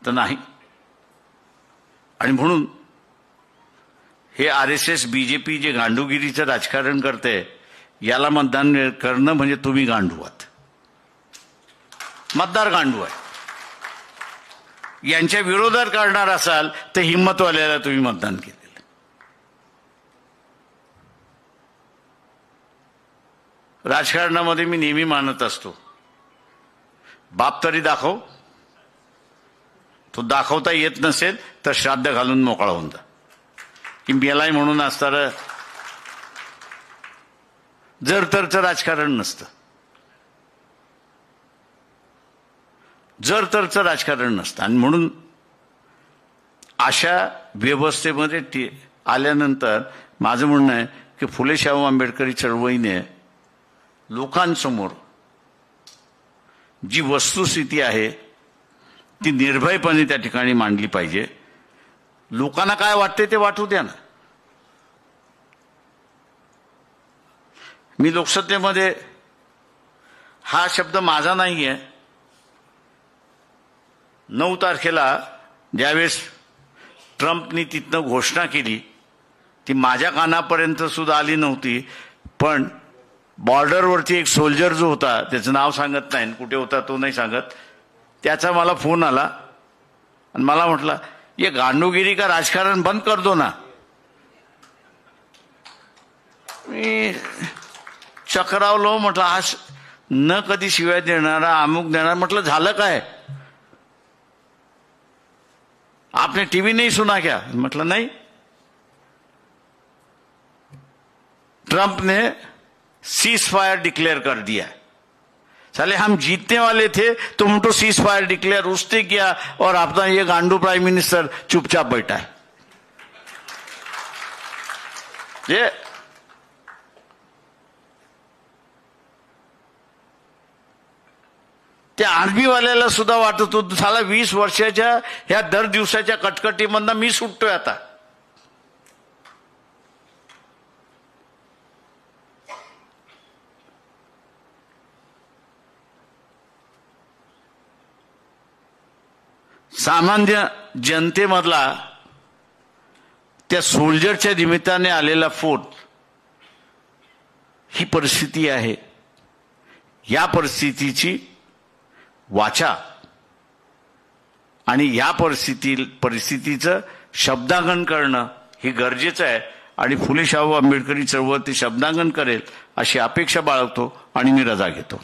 तर नाही. आणि म्हणून हे RSS BJP जे गांडूगिरीचं राजकारण करते याला मतदान करणं म्हणजे तुम्ही गांडू आहात, मतदार गांडू आहे. यांच्या विरोधात करणार असाल तर हिंमतवाल्याला तुम्ही मतदान केलेलं. राजकारणामध्ये मी नेहमी मानत असतो बाप तरी दाखव, तो दाखवता येत नसेल तर श्राद्ध घालून मोकळा होऊन जा. की मेलाय म्हणून असणारं जर तरचं राजकारण नसतं, जर तरचं राजकारण नसतं. आणि म्हणून अशा व्यवस्थेमध्ये आल्यानंतर माझं म्हणणं आहे की फुले शाहू आंबेडकरी चळवळीने लोकांसमोर जी वस्तुस्थिती आहे ती निर्भयपणे त्या ठिकाणी मांडली पाहिजे. लोकांना काय वाटते ते वाटू द्या ना. मी लोकसत्तेमध्ये हा शब्द माझा नाहीये. 9 तारखेला ज्यावेळेस ट्रम्पनी तिथनं घोषणा केली ती माझ्या कानापर्यंत सुद्धा आली नव्हती, पण बॉर्डरवरती एक सोल्जर जो होता, त्याचं नाव सांगत नाही, कुठे होता तो नाही सांगत, त्याचा मला फोन आला आणि मला म्हटलं ये गांडूगिरी का राजकारण बंद कर दो ना. मी चक्रावलो, म्हटलं आज न कधी शिवाय देणारा अमुक देणार, म्हटलं झालं काय, आपने टीवी नहीं सुना क्या, म्हटलं नाही. ट्रंप ने सीज फायर डिक्लेयर कर दिया. साले हम जीतने वाले थे तो उनको सीज फायर डिक्लेयर उसने किया और अपना ये गांडू प्राइम मिनिस्टर चुपचाप बैठा है. ये त्या आर्मी वाल्याला सुद्धा वाटत होतं साला 20 वर्षाच्या ह्या दर दिवसाच्या कटकटीमधनं मी सुटतोय आता. सामान्य जनतेमधला त्या सोल्जरच्या निमित्ताने आलेला फोन ही परिस्थिती आहे. या परिस्थितीची वाचा आणि या परिस्थितीचं शब्दांकन करणं हे गरजेचं आहे. आणि फुले शाहू आंबेडकरी चळवळ ते शब्दांकन करेल अशी अपेक्षा बाळगतो आणि मी रजा घेतो.